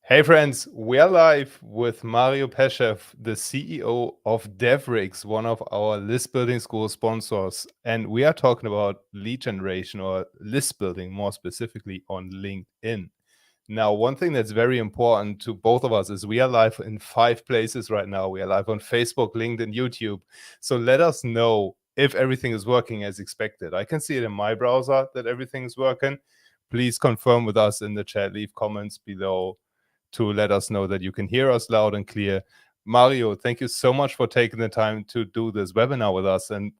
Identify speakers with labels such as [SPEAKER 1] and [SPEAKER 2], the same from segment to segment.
[SPEAKER 1] Hey friends, we are live with Mario Peshev, the CEO of Devrix, one of our list building school sponsors. And we are talking about lead generation or list building more specifically on LinkedIn. Now, one thing that's very important to both of us is we are live in 5 places right now. We are live on Facebook, LinkedIn, YouTube. So let us know if everything is working as expected. I can see it in my browser that everything is working. Please confirm with us in the chat, leave comments below to let us know that you can hear us loud and clear. Mario, thank you so much for taking the time to do this webinar with us. And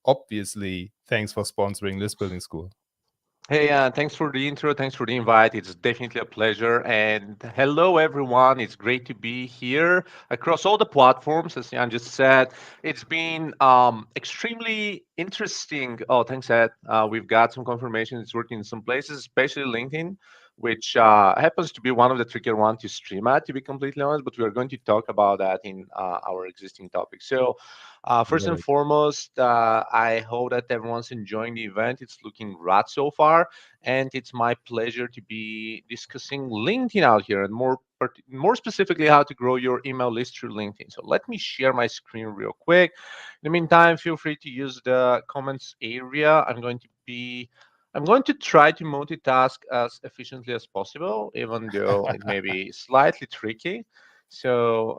[SPEAKER 1] obviously, thanks for sponsoring List Building School.
[SPEAKER 2] Hey, thanks for the intro. Thanks for the invite. It's definitely a pleasure. And hello, everyone. It's great to be here across all the platforms. As Jan just said, it's been extremely interesting. Oh, thanks, Ed. We've got some confirmation it's working in some places, especially LinkedIn, which happens to be one of the trickier ones to stream at, to be completely honest. But we are going to talk about that in our existing topic. So, first and
[SPEAKER 1] Right.
[SPEAKER 2] foremost, I hope that everyone's enjoying the event. It's looking rad so far, and it's my pleasure to be discussing LinkedIn out here, and more specifically, how to grow your email list through LinkedIn. So let me share my screen real quick. In the meantime, feel free to use the comments area. I'm going to try to multitask as efficiently as possible, even though it may be slightly tricky. So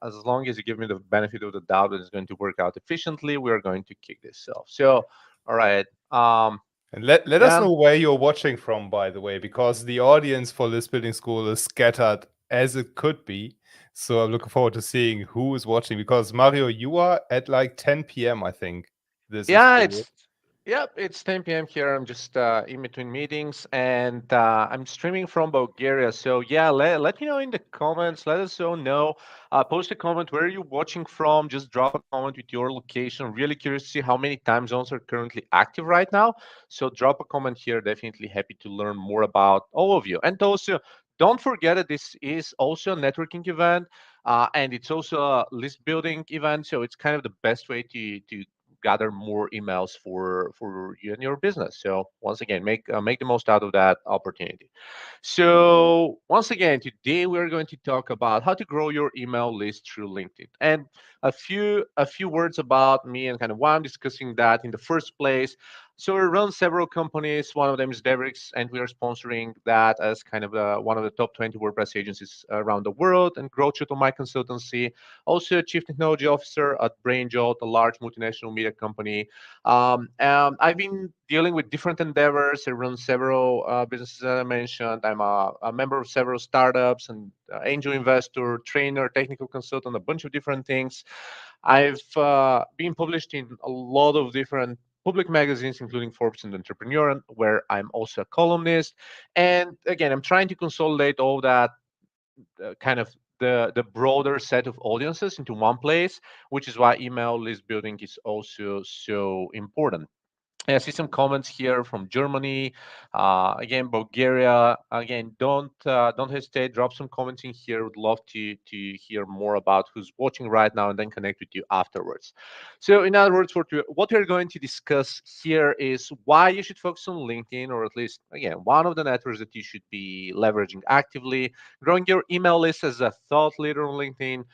[SPEAKER 2] as long as you give me the benefit of the doubt that it's going to work out efficiently, we are going to kick this off. So, all right.
[SPEAKER 1] And let us
[SPEAKER 2] Yeah,
[SPEAKER 1] know where you're watching from, by the way, because the audience for List Building School is scattered as it could be. So I'm looking forward to seeing who is watching because Mario, you are at like 10 p.m., I think. This is
[SPEAKER 2] yeah,
[SPEAKER 1] for you.
[SPEAKER 2] it's 10 p.m. here. I'm just in between meetings, and I'm streaming from Bulgaria. So yeah, let me know in the comments. Let us all know. Post a comment where are you watching from. Just drop a comment with your location. Really curious to see how many time zones are currently active right now. So drop a comment here. Definitely happy to learn more about all of you. And also, don't forget that this is also a networking event. And it's also a list building event, so it's kind of the best way to gather more emails for you and your business. So once again, make the most out of that opportunity. So once again, today we're going to talk about how to grow your email list through LinkedIn, and a few words about me and kind of why I'm discussing that in the first place. So we run several companies. One of them is Devrix, and we are sponsoring that as kind of one of the top 20 WordPress agencies around the world. And Growth Shuttle, my consultancy, also a chief technology officer at BrainJolt, a large multinational media company. I've been dealing with different endeavors. I run several businesses that I mentioned. I'm a member of several startups and angel investor, trainer, technical consultant, a bunch of different things. I've been published in a lot of different public magazines, including Forbes and Entrepreneur, where I'm also a columnist. And again, I'm trying to consolidate all that kind of the broader set of audiences into one place, which is why email list building is also so important. I see some comments here from Germany, again Bulgaria. Again, don't hesitate. Drop some comments in here. Would love to hear more about who's watching right now, and then connect with you afterwards. So, in other words, what we're going to discuss here is why you should focus on LinkedIn, or at least again one of the networks that you should be leveraging actively. Growing your email list as a thought leader on LinkedIn.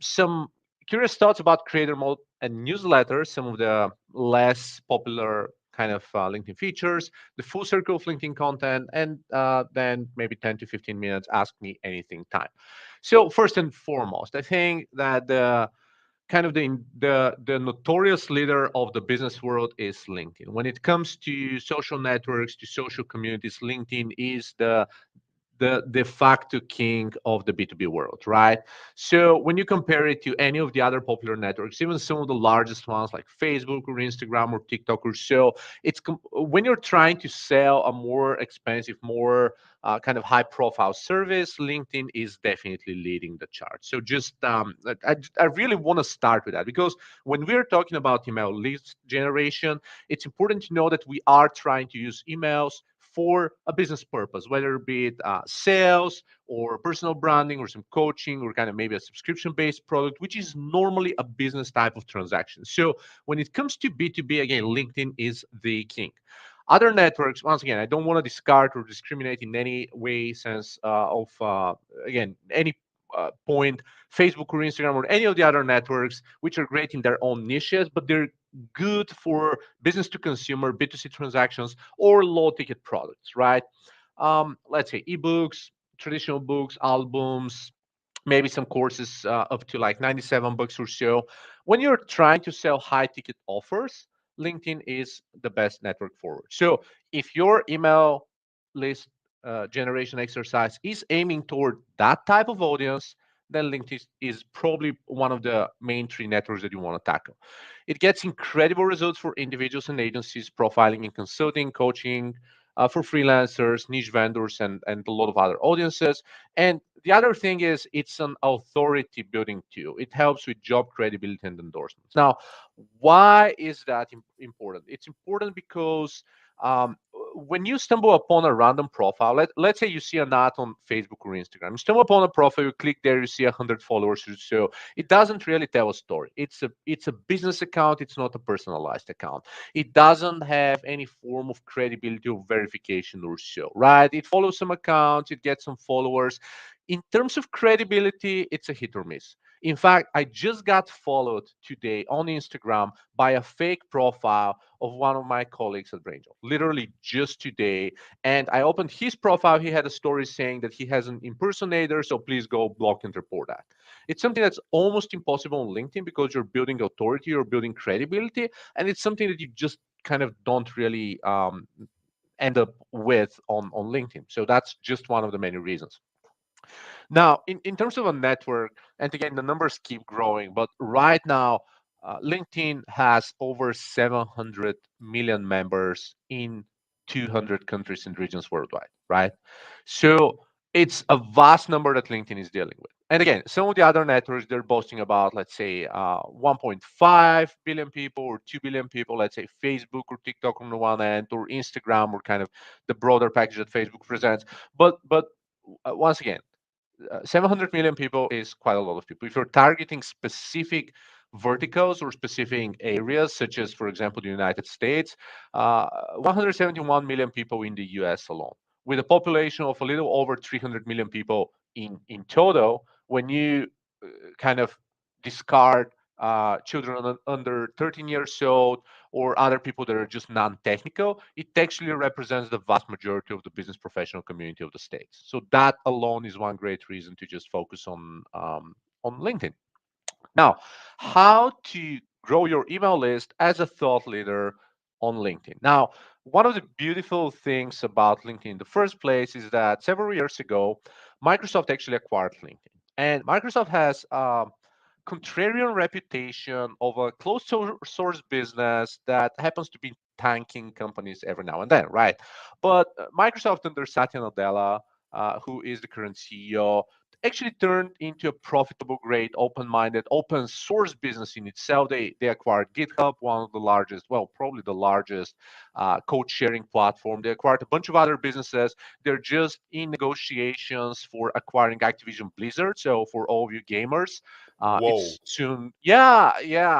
[SPEAKER 2] Some curious thoughts about creator mode and newsletters, some of the less popular kind of LinkedIn features, the full circle of LinkedIn content, and then maybe 10 to 15 minutes ask me anything time. So first and foremost, I think that the kind of the notorious leader of the business world is LinkedIn. When it comes to social networks, to social communities, LinkedIn is the de facto king of the B2B world, right? So when you compare it to any of the other popular networks, even some of the largest ones like Facebook or Instagram or TikTok or so, when you're trying to sell a more expensive, more kind of high profile service, LinkedIn is definitely leading the chart. So just I really want to start with that, because when we're talking about email lead generation, it's important to know that we are trying to use emails for a business purpose, whether it be it sales or personal branding or some coaching or kind of maybe a subscription based product, which is normally a business type of transaction. So when it comes to B2B, again, LinkedIn is the king. Other networks, once again, I don't want to discard or discriminate in any way, sense of again any point, Facebook or Instagram or any of the other networks, which are great in their own niches, but they're good for business to consumer, B2C transactions, or low ticket products, right? Let's say ebooks, traditional books, albums, maybe some courses up to like 97 bucks or so. When you're trying to sell high ticket offers, LinkedIn is the best network forward. So if your email list generation exercise is aiming toward that type of audience, then LinkedIn is probably one of the main three networks that you want to tackle. It gets incredible results for individuals and agencies, profiling and consulting, coaching, for freelancers, niche vendors, and a lot of other audiences. And the other thing is it's an authority building tool. It helps with job credibility and endorsements. Now, why is that important? It's important because when you stumble upon a random profile, let's say you see an ad on Facebook or Instagram, you stumble upon a profile, you click there, you see 100 followers or so. It doesn't really tell a story. It's a business account. It's not a personalized account. It doesn't have any form of credibility or verification or so, right? It follows some accounts, it gets some followers. In terms of credibility, it's a hit or miss. In fact, I just got followed today on Instagram by a fake profile of one of my colleagues at BrainJob, literally just today. And I opened his profile. He had a story saying that he has an impersonator, so please go block and report that. It's something that's almost impossible on LinkedIn because you're building authority, you're building credibility, and it's something that you just kind of don't really end up with on LinkedIn. So that's just one of the many reasons. Now, in terms of a network, and again, the numbers keep growing, but right now, LinkedIn has over 700 million members in 200 countries and regions worldwide, right? So it's a vast number that LinkedIn is dealing with. And again, some of the other networks, they're boasting about, let's say, 1.5 billion people or 2 billion people, let's say Facebook or TikTok on the one end, or Instagram, or kind of the broader package that Facebook presents. But once again, 700 million people is quite a lot of people. If you're targeting specific verticals or specific areas, such as, for example, the United States, 171 million people in the US alone, with a population of a little over 300 million people in total. When you kind of discard children under 13 years old or other people that are just non-technical, it actually represents the vast majority of the business professional community of the States. So that alone is one great reason to just focus on LinkedIn. Now, how to grow your email list as a thought leader on LinkedIn. Now, one of the beautiful things about LinkedIn in the first place is that several years ago, Microsoft actually acquired LinkedIn. And Microsoft has contrarian reputation of a closed source business that happens to be tanking companies every now and then, right? But Microsoft under Satya Nadella, who is the current CEO, actually turned into a profitable, great, open-minded, open source business in itself. They acquired GitHub, one of the largest, well, probably the largest code sharing platform. They acquired a bunch of other businesses. They're just in negotiations for acquiring Activision Blizzard. So for all of you gamers,
[SPEAKER 1] Whoa.
[SPEAKER 2] it's soon. Yeah.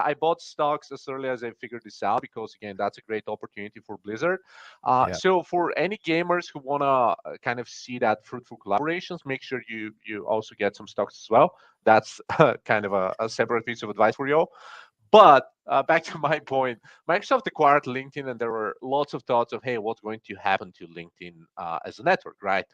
[SPEAKER 2] I bought stocks as early as I figured this out because again, that's a great opportunity for Blizzard.
[SPEAKER 1] Yeah.
[SPEAKER 2] So for any gamers who want to kind of see that fruitful collaborations, make sure you also get some stocks as well. That's kind of a separate piece of advice for you. But back to my point, Microsoft acquired LinkedIn, and there were lots of thoughts of, hey, what's going to happen to LinkedIn as a network, right?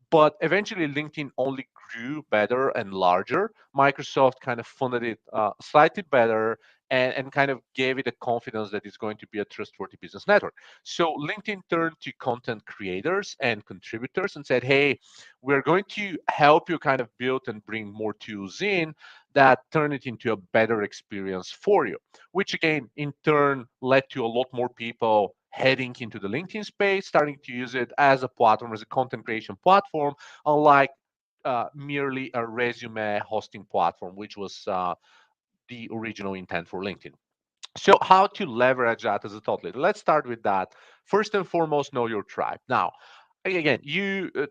[SPEAKER 2] But eventually, LinkedIn only grew better and larger. Microsoft kind of funded it slightly better and kind of gave it the confidence that it's going to be a trustworthy business network. So LinkedIn turned to content creators and contributors and said, hey, we're going to help you kind of build and bring more tools in that turn it into a better experience for you, which again, in turn, led to a lot more people heading into the LinkedIn space, starting to use it as a platform, as a content creation platform, unlike merely a resume hosting platform, which was the original intent for LinkedIn. So, how to leverage that as a thought leader? Let's start with that. First and foremost, know your tribe. Now, again,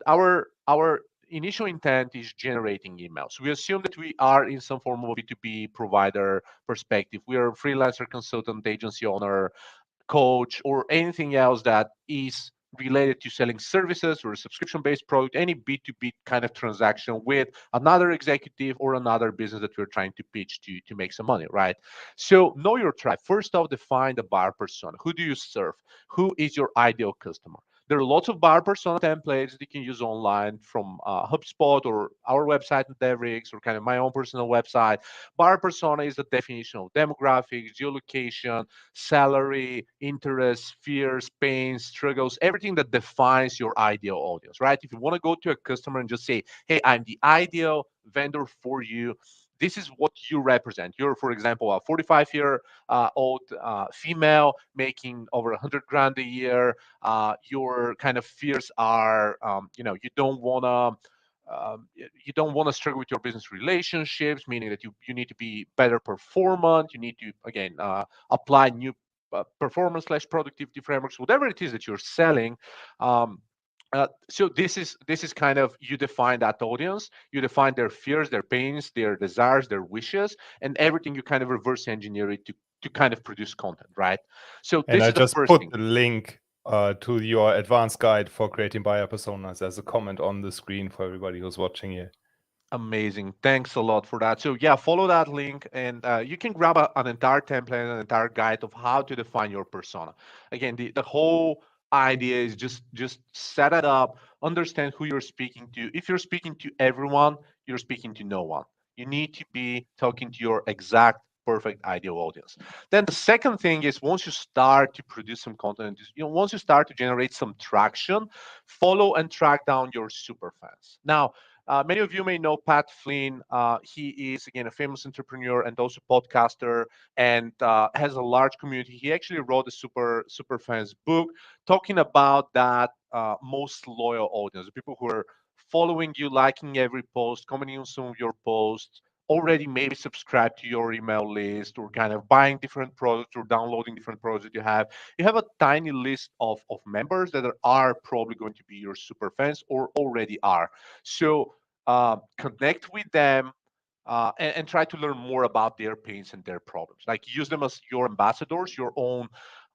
[SPEAKER 2] our initial intent is generating emails. We assume that we are in some form of B2B provider perspective. We are a freelancer, consultant, agency owner, coach, or anything else that is related to selling services or a subscription-based product, any B2B kind of transaction with another executive or another business that we're trying to pitch to make some money, right? So know your tribe. First off, define the buyer persona. Who do you serve? Who is your ideal customer? There are lots of buyer persona templates that you can use online from HubSpot or our website at Devrix or kind of my own personal website. Buyer persona is the definition of demographics, geolocation, salary, interests, fears, pains, struggles, everything that defines your ideal audience, right? If you want to go to a customer and just say, hey, I'm the ideal vendor for you, this is what you represent. You're, for example, a 45-year-old female making over 100 grand a year. Your kind of fears are, you don't want to you don't want to struggle with your business relationships, meaning that you need to be better performant. You need to, again, apply new performance slash productivity frameworks, whatever it is that you're selling. So this is kind of, you define that audience, you define their fears, their pains, their desires, their wishes, and everything you kind of reverse engineer it to kind of produce content, right? So
[SPEAKER 1] And
[SPEAKER 2] this
[SPEAKER 1] I
[SPEAKER 2] is the
[SPEAKER 1] just
[SPEAKER 2] first
[SPEAKER 1] put
[SPEAKER 2] thing.
[SPEAKER 1] the link to your advanced guide for creating buyer personas as a comment on the screen for everybody who's watching here.
[SPEAKER 2] Amazing. Thanks a lot for that. So yeah, follow that link, and you can grab an entire template, an entire guide of how to define your persona. Again, the whole idea is just set it up, understand who you're speaking to. If you're speaking to everyone, you're speaking to no one. You need to be talking to your exact perfect ideal audience. Then the second thing is, once you start to produce some content, once you start to generate some traction, follow and track down your super fans. Now, many of you may know Pat Flynn. He is, again, a famous entrepreneur and also podcaster, and has a large community. He actually wrote a super fans book talking about that most loyal audience, the people who are following you, liking every post, commenting on some of your posts, already maybe subscribe to your email list, or kind of buying different products or downloading different products that you have. You have a tiny list of members that are probably going to be your super fans or already are. So connect with them, and try to learn more about their pains and their problems. Like, use them as your ambassadors, your own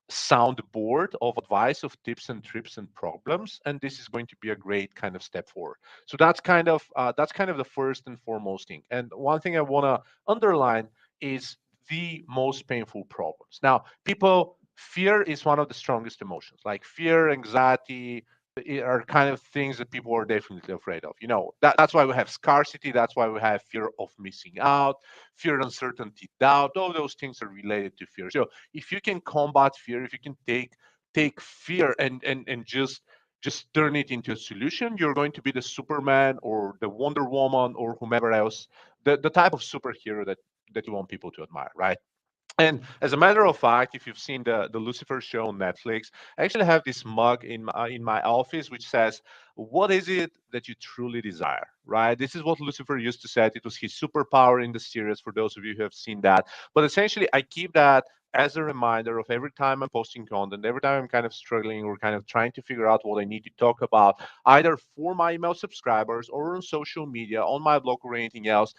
[SPEAKER 2] soundboard of advice, of tips and trips and problems, and this is going to be a great kind of step forward. So that's kind of the first and foremost thing. And one thing I want to underline is the most painful problems. Now, people, fear is one of the strongest emotions. Like, fear, anxiety, are kind of things that people are definitely afraid of. That's why we have scarcity. That's why we have fear of missing out, fear, uncertainty, doubt. All those things are related to fear. So if you can combat fear, if you can take fear and just turn it into a solution, you're going to be the Superman or the Wonder Woman or whomever else, the type of superhero that you want people to admire, right? And as a matter of fact, if you've seen the Lucifer show on Netflix, I actually have this mug in my office which says, "What is it that you truly desire?" Right? This is what Lucifer used to say. It was his superpower in the series. For those of you who have seen that, but essentially, I keep that as a reminder of every time I'm posting content, every time I'm kind of struggling or kind of trying to figure out what I need to talk about, either for my email subscribers or on social media, on my blog, or anything else.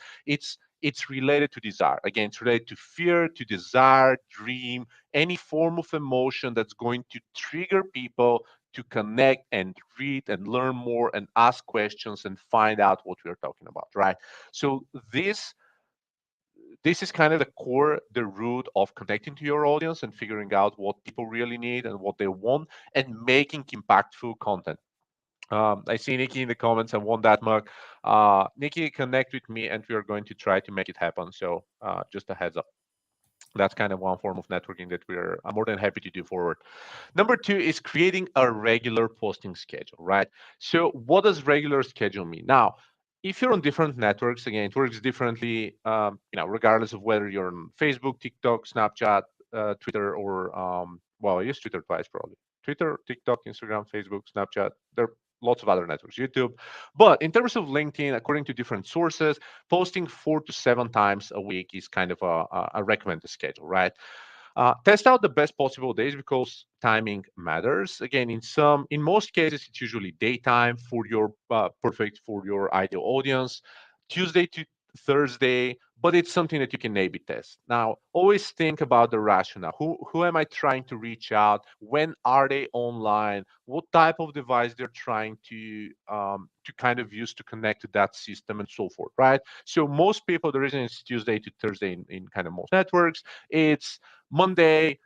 [SPEAKER 2] It's related to desire. Again, it's related to fear, to desire, dream, any form of emotion that's going to trigger people to connect and read and learn more and ask questions and find out what we're talking about, right? So this is kind of the core, the root of connecting to your audience and figuring out what people really need and what they want, and making impactful content. I see Nikki in the comments. I want that mug. Nikki, connect with me, and we are going to try to make it happen. So just a heads up. That's kind of one form of networking that we're more than happy to do forward. Number two is creating a regular posting schedule, right? So what does regular schedule mean? Now, if you're on different networks, again, it works differently, regardless of whether you're on Facebook, TikTok, Snapchat, Twitter, or, well, I use Twitter twice probably. Twitter, TikTok, Instagram, Facebook, Snapchat. There are lots of other networks, YouTube. But in terms of LinkedIn, according to different sources, posting 4 to 7 times a week is kind of a recommended schedule, right? Test out the best possible days because timing matters. Again, in most cases, it's usually daytime for your perfect for your ideal audience. Tuesday to Thursday, but it's something that you can A/B test. Now, always think about the rationale. Who am I trying to reach out? When are they online? What type of device they're trying to kind of use to connect to that system and so forth, right? So most people, the reason it's Tuesday to Thursday in kind of most networks, it's Monday.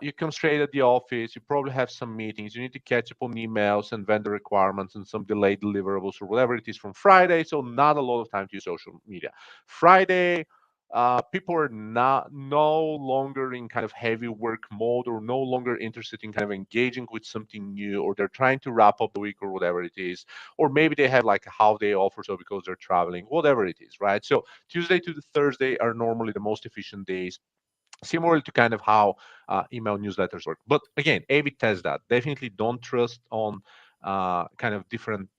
[SPEAKER 2] You come straight at the office. You probably have some meetings. You need to catch up on emails and vendor requirements and some delayed deliverables or whatever it is from Friday. So not a lot of time to use social media. Friday, people are not no longer in kind of heavy work mode or no longer interested in kind of engaging with something new, or they're trying to wrap up the week or whatever it is, or maybe they have like a half day off or so because they're traveling, whatever it is, right? So Tuesday to the Thursday are normally the most efficient days, similar to kind of how email newsletters work. But again, A/B test that. Definitely don't trust on kind of different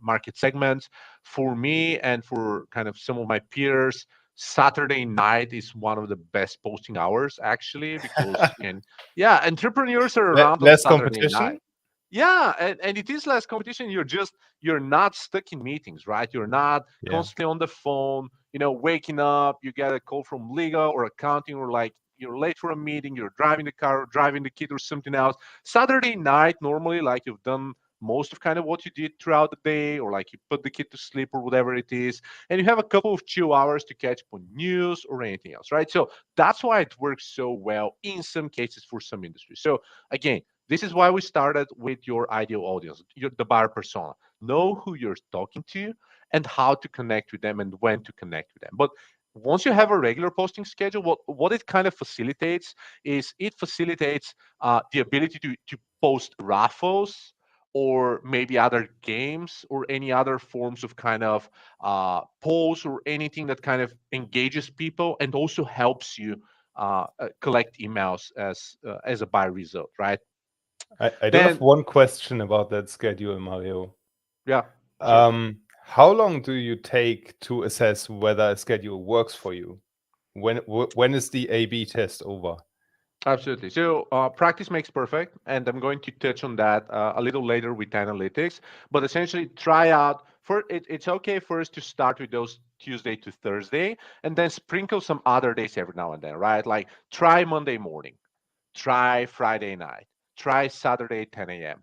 [SPEAKER 2] market segments. For me and for kind of some of my peers, Saturday night is one of the best posting hours actually, because you can, yeah, entrepreneurs are around on
[SPEAKER 1] Less
[SPEAKER 2] Saturday
[SPEAKER 1] competition?
[SPEAKER 2] night. Yeah, and it is less competition. You're not stuck in meetings, right? You're not
[SPEAKER 1] Yeah.
[SPEAKER 2] constantly on the phone, waking up, you get a call from legal or accounting, or like you're late for a meeting, you're driving the car, or driving the kid, or something else. Saturday night, normally, like you've done most of kind of what you did throughout the day, or like you put the kid to sleep or whatever it is, and you have a couple of chill hours to catch up on news or anything else, right? So that's why it works so well in some cases for some industries. So again, this is why we started with your ideal audience, the buyer persona. Know who you're talking to and how to connect with them and when to connect with them. But once you have a regular posting schedule, what it kind of facilitates is it facilitates the ability to post raffles or maybe other games or any other forms of kind of polls or anything that kind of engages people and also helps you collect emails as a by result, right?
[SPEAKER 1] I do have
[SPEAKER 2] Then,
[SPEAKER 1] one question about that schedule, Mario.
[SPEAKER 2] yeah, sure.
[SPEAKER 1] How long do you take to assess whether a schedule works for you? When is the A/B test over?
[SPEAKER 2] Absolutely. So practice makes perfect, and I'm going to touch on that a little later with analytics. But essentially, try out for it. It's okay first to start with those Tuesday to Thursday, and then sprinkle some other days every now and then, right? Like try Monday morning, try Friday night, try Saturday 10 a.m.,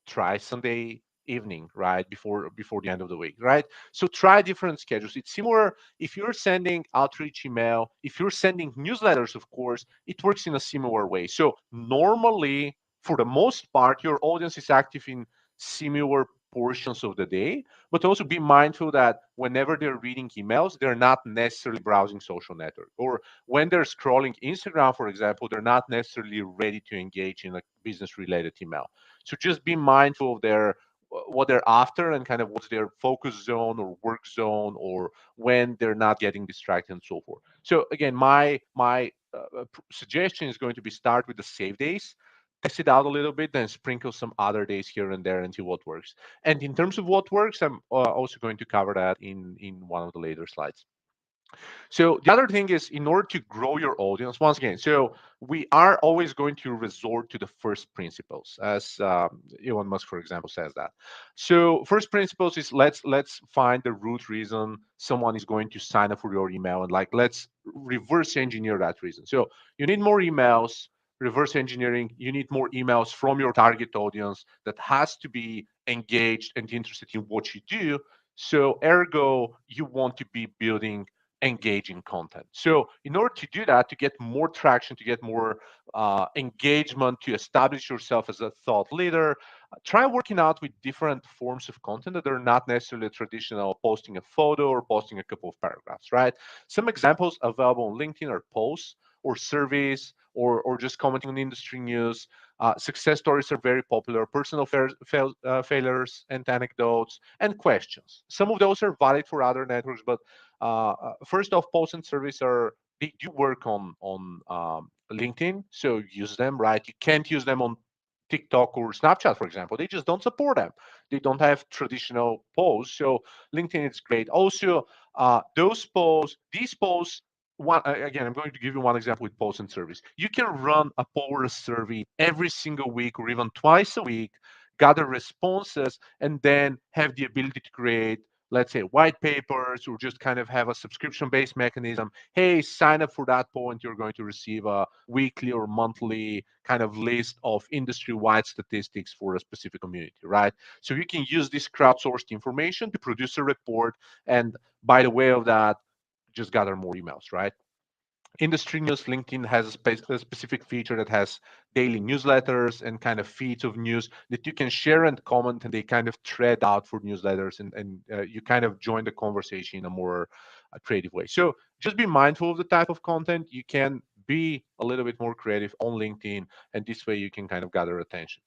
[SPEAKER 2] try Sunday evening, right before the end of the week, right? So try different schedules. It's similar if you're sending outreach email, if you're sending newsletters, of course, it works in a similar way. So normally, for the most part, your audience is active in similar portions of the day, but also be mindful that whenever they're reading emails, they're not necessarily browsing social network, or when they're scrolling Instagram, for example, they're not necessarily ready to engage in a business related email. So just be mindful of their what they're after and kind of what's their focus zone or work zone, or when they're not getting distracted and so forth. So again, my suggestion is going to be start with the save days, test it out a little bit, then sprinkle some other days here and there and see what works. And in terms of what works, I'm also going to cover that in one of the later slides. So the other thing is, in order to grow your audience, once again, so we are always going to resort to the first principles, as Elon Musk, for example, says that. So first principles is let's find the root reason someone is going to sign up for your email, and like let's reverse engineer that reason. So you need more emails. Reverse engineering, you need more emails from your target audience that has to be engaged and interested in what you do. So ergo, you want to be building engaging content. So, in order to do that, to get more traction, to get more engagement, to establish yourself as a thought leader, try working out with different forms of content that are not necessarily traditional posting a photo or posting a couple of paragraphs, right? Some examples available on LinkedIn are posts or surveys or just commenting on industry news. Success stories are very popular, personal failures and anecdotes, and questions. Some of those are valid for other networks, but first off, posts and surveys are they do work on LinkedIn, so use them, right? You can't use them on TikTok or Snapchat, for example. They just don't support them. They don't have traditional posts, so LinkedIn is great. Also, these posts. Again, I'm going to give you one example with posts and surveys. You can run a poll survey every single week or even twice a week, gather responses, and then have the ability to create let's say, white papers, or just kind of have a subscription-based mechanism. Hey, sign up for that point, you're going to receive a weekly or monthly kind of list of industry-wide statistics for a specific community, right? So you can use this crowdsourced information to produce a report, and by the way of that, just gather more emails, right? Industry news, LinkedIn has a specific feature that has daily newsletters and kind of feeds of news that you can share and comment, and they kind of thread out for newsletters, and you kind of join the conversation in a more creative way. So just be mindful of the type of content. You can be a little bit more creative on LinkedIn, and this way you can kind of gather attention.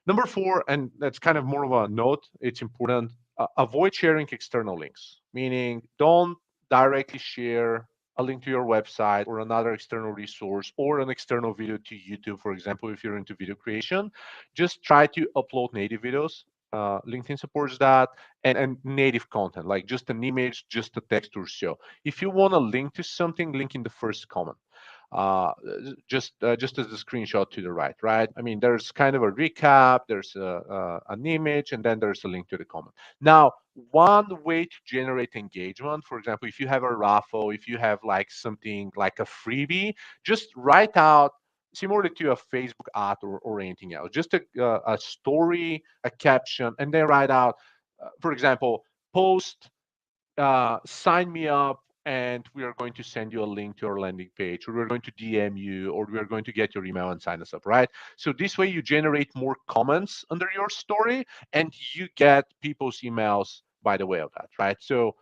[SPEAKER 2] Number four, and that's kind of more of a note, it's important, avoid sharing external links, meaning don't directly share a link to your website or another external resource or an external video to YouTube, for example, if you're into video creation. Just try to upload native videos. LinkedIn supports that, and native content, like just an image, just a text or so. If you want to link to something, link in the first comment, uh, just as the screenshot to the right, right? I mean, there's kind of a recap, there's an image, and then there's a link to the comment. Now, one way to generate engagement, for example, if you have a raffle, if you have like something like a freebie, just write out similar to a Facebook ad or anything else, just a story, a caption, and then write out, for example, post, sign me up, and we are going to send you a link to our landing page, or we're going to DM you, or we are going to get your email and sign us up, right? So this way you generate more comments under your story, and you get people's emails by the way of that, right? So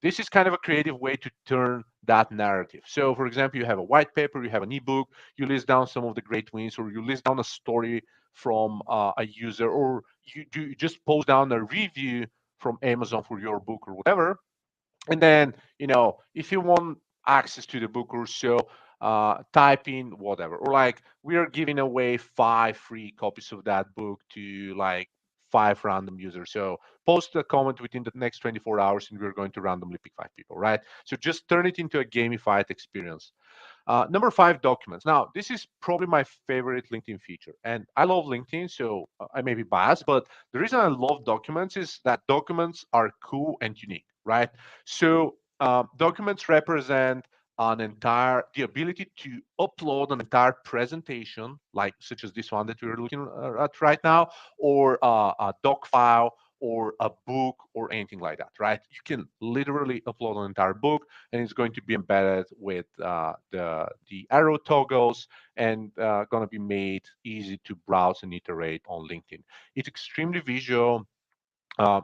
[SPEAKER 2] this is kind of a creative way to turn that narrative. So for example, you have a white paper, you have an ebook, you list down some of the great wins, or you list down a story from a user, or you just post down a review from Amazon for your book or whatever. And then, if you want access to the book or so, type in whatever, or like we are giving away 5 free copies of that book to like 5 random users. So post a comment within the next 24 hours, and we're going to randomly pick 5 people, right? So just turn it into a gamified experience. Number five, documents. Now, this is probably my favorite LinkedIn feature. And I love LinkedIn, so I may be biased, but the reason I love documents is that documents are cool and unique, right? So documents represent the ability to upload an entire presentation, like such as this one that we're looking at right now, or a doc file, or a book, or anything like that, right? You can literally upload an entire book, and it's going to be embedded with the arrow toggles, and going to be made easy to browse and iterate on LinkedIn. It's extremely visual.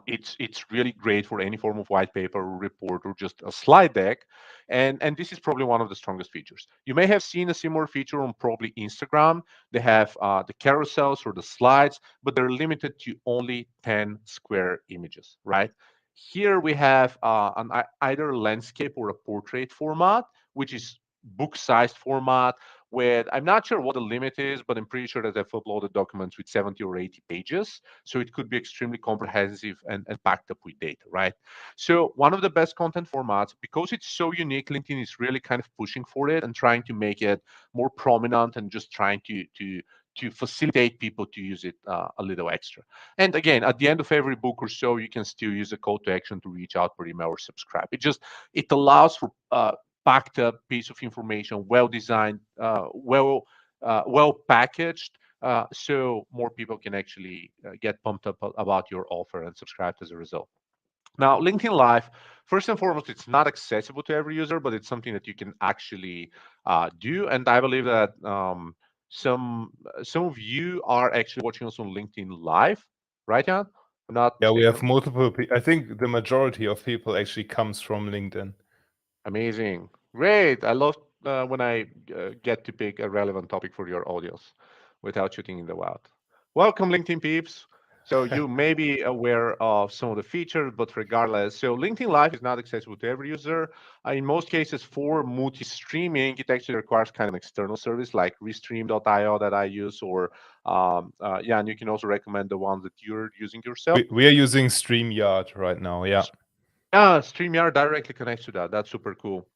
[SPEAKER 2] It's really great for any form of white paper or report or just a slide deck, and this is probably one of the strongest features. You may have seen a similar feature on probably Instagram. They have the carousels or the slides, but they're limited to only 10 square images, right? Here we have either landscape or a portrait format, which is book-sized format, with, I'm not sure what the limit is, but I'm pretty sure that I've uploaded documents with 70 or 80 pages. So it could be extremely comprehensive and packed up with data, right? So one of the best content formats, because it's so unique, LinkedIn is really kind of pushing for it and trying to make it more prominent, and just trying to facilitate people to use it a little extra. And again, at the end of every book or so, you can still use a call to action to reach out per email or subscribe. It allows for packed up piece of information, well designed, well packaged, so more people can actually get pumped up about your offer and subscribe as a result. Now, LinkedIn Live, first and foremost, it's not accessible to every user, but it's something that you can actually do. And I believe that some of you are actually watching us on LinkedIn Live, right, Jan? I'm not
[SPEAKER 1] Yeah, we
[SPEAKER 2] mistaken.
[SPEAKER 1] have multiple I think the majority of people actually comes from LinkedIn.
[SPEAKER 2] Amazing. Great. I love when I get to pick a relevant topic for your audience without shooting in the wild. Welcome, LinkedIn peeps. So you may be aware of some of the features, but regardless, so LinkedIn Live is not accessible to every user. In most cases, for multi-streaming, it actually requires kind of an external service like Restream.io that I use, or yeah, and you can also recommend the ones that you're using yourself.
[SPEAKER 1] We are using StreamYard right now. Yeah.
[SPEAKER 2] StreamYard directly connects to that. That's super cool.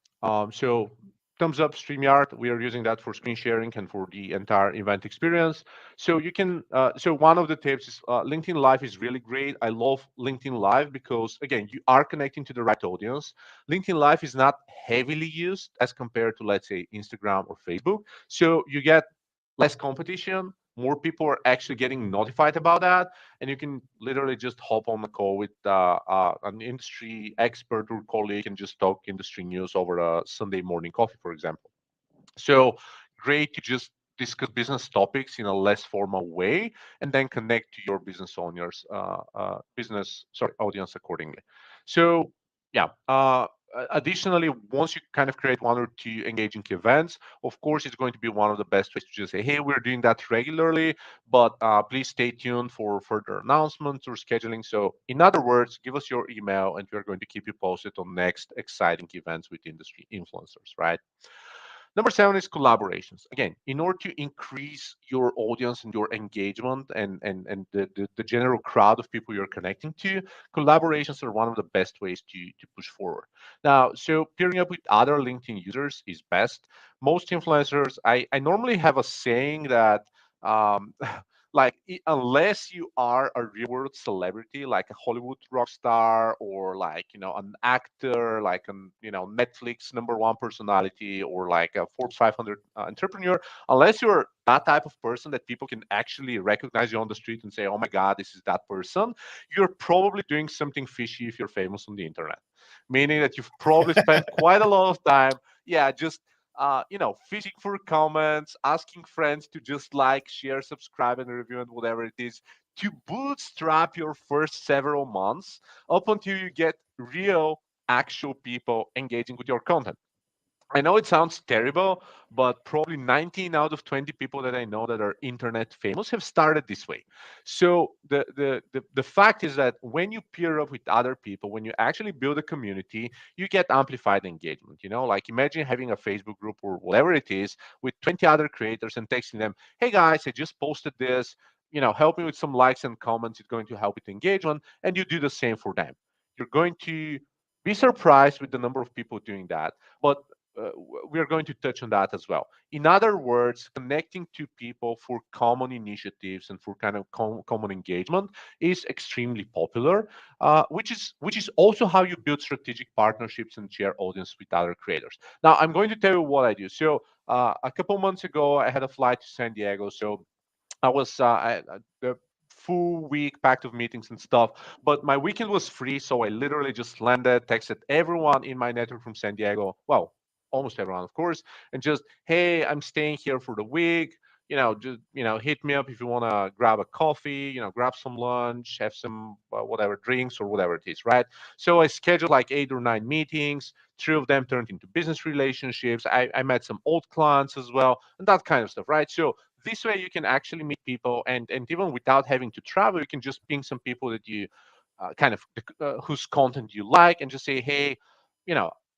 [SPEAKER 2] So thumbs up StreamYard. We are using that for screen sharing and for the entire event experience. So you can, so one of the tips is LinkedIn Live is really great. I love LinkedIn Live because again, you are connecting to the right audience. LinkedIn Live is not heavily used as compared to, let's say, Instagram or Facebook. So you get less competition. More people are actually getting notified about that, and you can literally just hop on a call with an industry expert or colleague and just talk industry news over a Sunday morning coffee, for example. So great to just discuss business topics in a less formal way, and then connect to your business owners, audience accordingly. So yeah. Additionally, once you kind of create one or two engaging events, of course, it's going to be one of the best ways to just say, hey, we're doing that regularly, but please stay tuned for further announcements or scheduling. So in other words, give us your email and we're going to keep you posted on next exciting events with industry influencers, right? Number seven is collaborations. Again, in order to increase your audience and your engagement and the general crowd of people you're connecting to, collaborations are one of the best ways to push forward. Now, so pairing up with other LinkedIn users is best. Most influencers, I normally have a saying that um, like unless you are a real world celebrity like a Hollywood rock star or like an actor like an Netflix number one personality or like a Forbes 500 entrepreneur, unless you're that type of person that people can actually recognize you on the street and say, oh my god, this is that person, you're probably doing something fishy if you're famous on the internet, meaning that you've probably spent quite a lot of time, yeah, just fishing for comments, asking friends to just like, share, subscribe, and review, and whatever it is, to bootstrap your first several months up until you get real, actual people engaging with your content. I know it sounds terrible, but probably 19 out of 20 people that I know that are internet famous have started this way. So the fact is that when you peer up with other people, when you actually build a community, you get amplified engagement. Like imagine having a Facebook group or whatever it is with 20 other creators and texting them, hey guys, I just posted this, help me with some likes and comments. It's going to help with engagement. And you do the same for them. You're going to be surprised with the number of people doing that. But we are going to touch on that as well. In other words, connecting to people for common initiatives and for kind of common engagement is extremely popular, which is also how you build strategic partnerships and share audience with other creators. Now, I'm going to tell you what I do. So a couple months ago, I had a flight to San Diego. So I was the full week packed of meetings and stuff, but my weekend was free, so I literally just landed, texted everyone in my network from San Diego. Well, almost everyone, of course, and just, hey, I'm staying here for the week. Just hit me up if you want to grab a coffee. Grab some lunch, have some whatever drinks or whatever it is, right? So I scheduled like 8 or 9 meetings. Three of them turned into business relationships. I met some old clients as well, and that kind of stuff, right? So this way you can actually meet people, and even without having to travel, you can just ping some people that you kind of whose content you like, and just say, hey,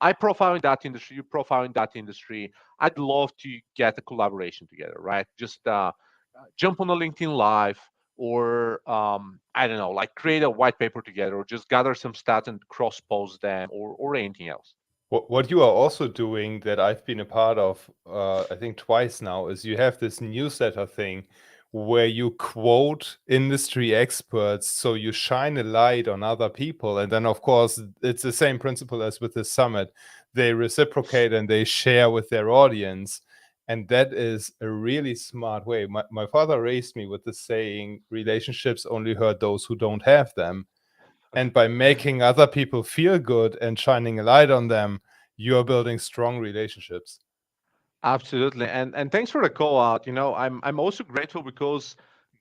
[SPEAKER 2] I profile in that industry, you profile in that industry. I'd love to get a collaboration together, right? Just jump on a LinkedIn Live, or I don't know, like create a white paper together, or just gather some stats and cross post them, or anything else.
[SPEAKER 1] What you are also doing that I've been a part of, I think twice now, is you have this newsletter thing where you quote industry experts, so you shine a light on other people. And then, of course, it's the same principle as with the summit. They reciprocate and they share with their audience. And that is a really smart way. My father raised me with the saying, relationships only hurt those who don't have them. And by making other people feel good and shining a light on them, you're building strong relationships.
[SPEAKER 2] Absolutely, and thanks for the call out. I'm also grateful because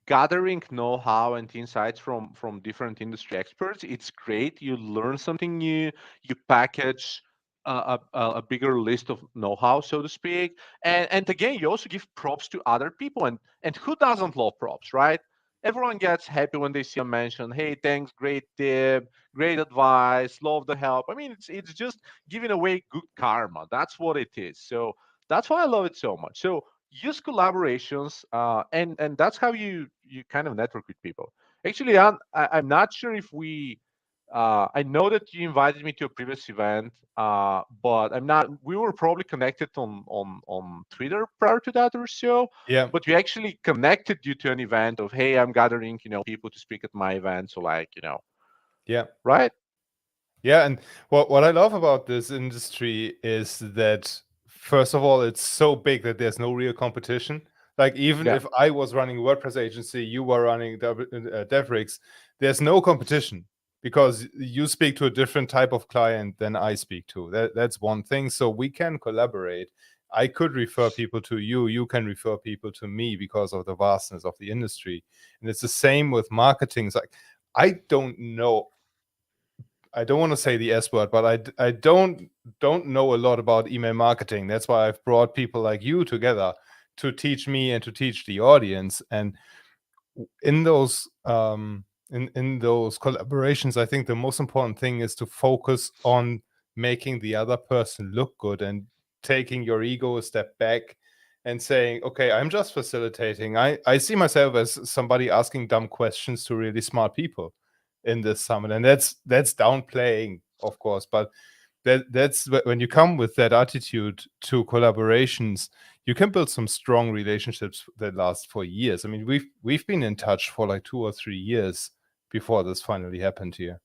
[SPEAKER 2] gathering know-how and insights from different industry experts, it's great. You learn something new. You package a bigger list of know-how, so to speak, and again, you also give props to other people, and who doesn't love props, right? Everyone gets happy when they see a mention. Hey, thanks, great tip, great advice, love the help. I mean, it's just giving away good karma. That's what it is. So that's why I love it so much. So use collaborations, and that's how you kind of network with people. Actually, I'm not sure if we I know that you invited me to a previous event, but I'm not. We were probably connected on Twitter prior to that or so.
[SPEAKER 1] Yeah,
[SPEAKER 2] But we actually connected due to an event of, hey, I'm gathering, people to speak at my event. So like,
[SPEAKER 1] yeah.
[SPEAKER 2] right?
[SPEAKER 1] Yeah, and what I love about this industry is that first of all, it's so big that there's no real competition. Like even
[SPEAKER 2] Yeah.
[SPEAKER 1] if I was running a WordPress agency, you were running Devrix, there's no competition because you speak to a different type of client than I speak to. That's one thing. So we can collaborate. I could refer people to you. You can refer people to me because of the vastness of the industry. And it's the same with marketing. It's like I don't know, I don't want to say the S word, but I don't know a lot about email marketing. That's why I've brought people like you together to teach me and to teach the audience. And in those in those collaborations, I think the most important thing is to focus on making the other person look good and taking your ego a step back and saying, okay, I'm just facilitating. I see myself as somebody asking dumb questions to really smart people in this summit, and that's downplaying, of course, but that's when you come with that attitude to collaborations, you can build some strong relationships that last for years. I mean, we've been in touch for like 2 or 3 years before this finally happened here.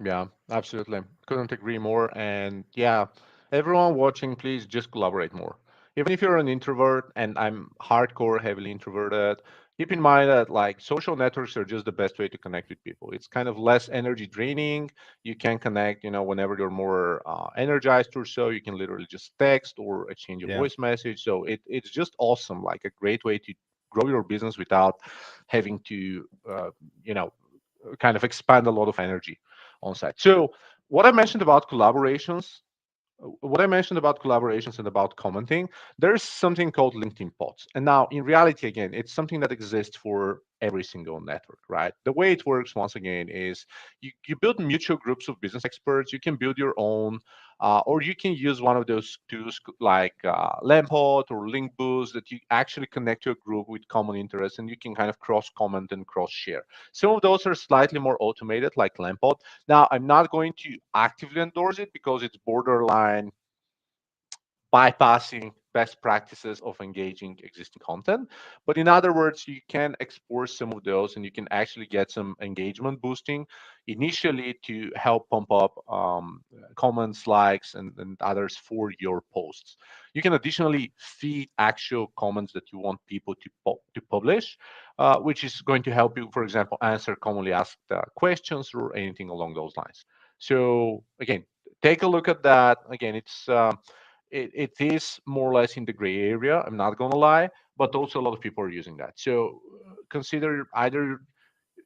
[SPEAKER 2] Yeah, absolutely. Couldn't agree more. And yeah, everyone watching, please just collaborate more. Even if you're an introvert, and I'm hardcore, heavily introverted, keep in mind that like social networks are just the best way to connect with people. It's kind of less energy draining. You can connect, whenever you're more energized or so. You can literally just text or exchange a
[SPEAKER 1] Yeah.
[SPEAKER 2] voice message. So it's just awesome, like a great way to grow your business without having to, you know, kind of expand a lot of energy on site. So what I mentioned about collaborations, and about commenting, there's something called LinkedIn pods. And now in reality, again, it's something that exists for every single network, right? The way it works, once again, is you build mutual groups of business experts. You can build your own, or you can use one of those tools like Lampod or Linkboost that you actually connect to a group with common interests, and you can kind of cross comment and cross share. Some of those are slightly more automated, like Lampod. Now, I'm not going to actively endorse it because it's borderline bypassing best practices of engaging existing content. But in other words, you can export some of those and you can actually get some engagement boosting initially to help pump up comments, likes, and others for your posts. You can additionally feed actual comments that you want people to publish, which is going to help you, for example, answer commonly asked questions or anything along those lines. So again, take a look at that. Again, it is more or less in the gray area. I'm not gonna lie, but also a lot of people are using that. So consider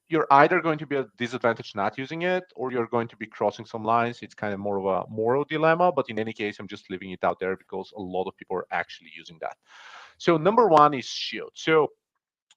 [SPEAKER 2] you're either going to be at a disadvantage not using it, or you're going to be crossing some lines. It's kind of more of a moral dilemma, but in any case, I'm just leaving it out there because a lot of people are actually using that. So number one is Shield. So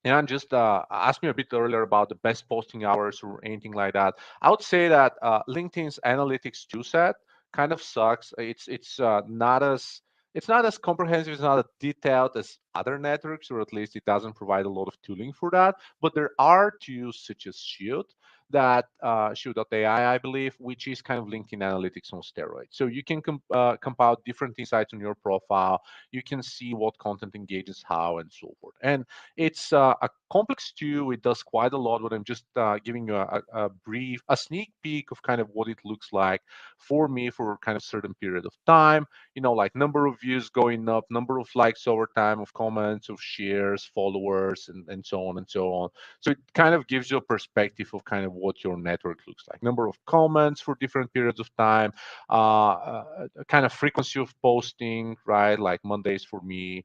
[SPEAKER 2] and just asked me a bit earlier about the best posting hours or anything like that. I would say that LinkedIn's analytics tool set kind of sucks. It's not as comprehensive, it's not as detailed as other networks, or at least it doesn't provide a lot of tooling for that. But there are tools such as Shield, that Shield.ai, I believe, which is kind of LinkedIn analytics on steroids. So you can compile different insights on your profile. You can see what content engages how and so forth. And it's a complex tool. It does quite a lot, but I'm just giving you a sneak peek of kind of what it looks like for me for kind of certain period of time. Like number of views going up, number of likes over time, of comments, of shares, followers, and so on and so on. So it kind of gives you a perspective of kind of what your network looks like. Number of comments for different periods of time, kind of frequency of posting, right? Like Mondays for me,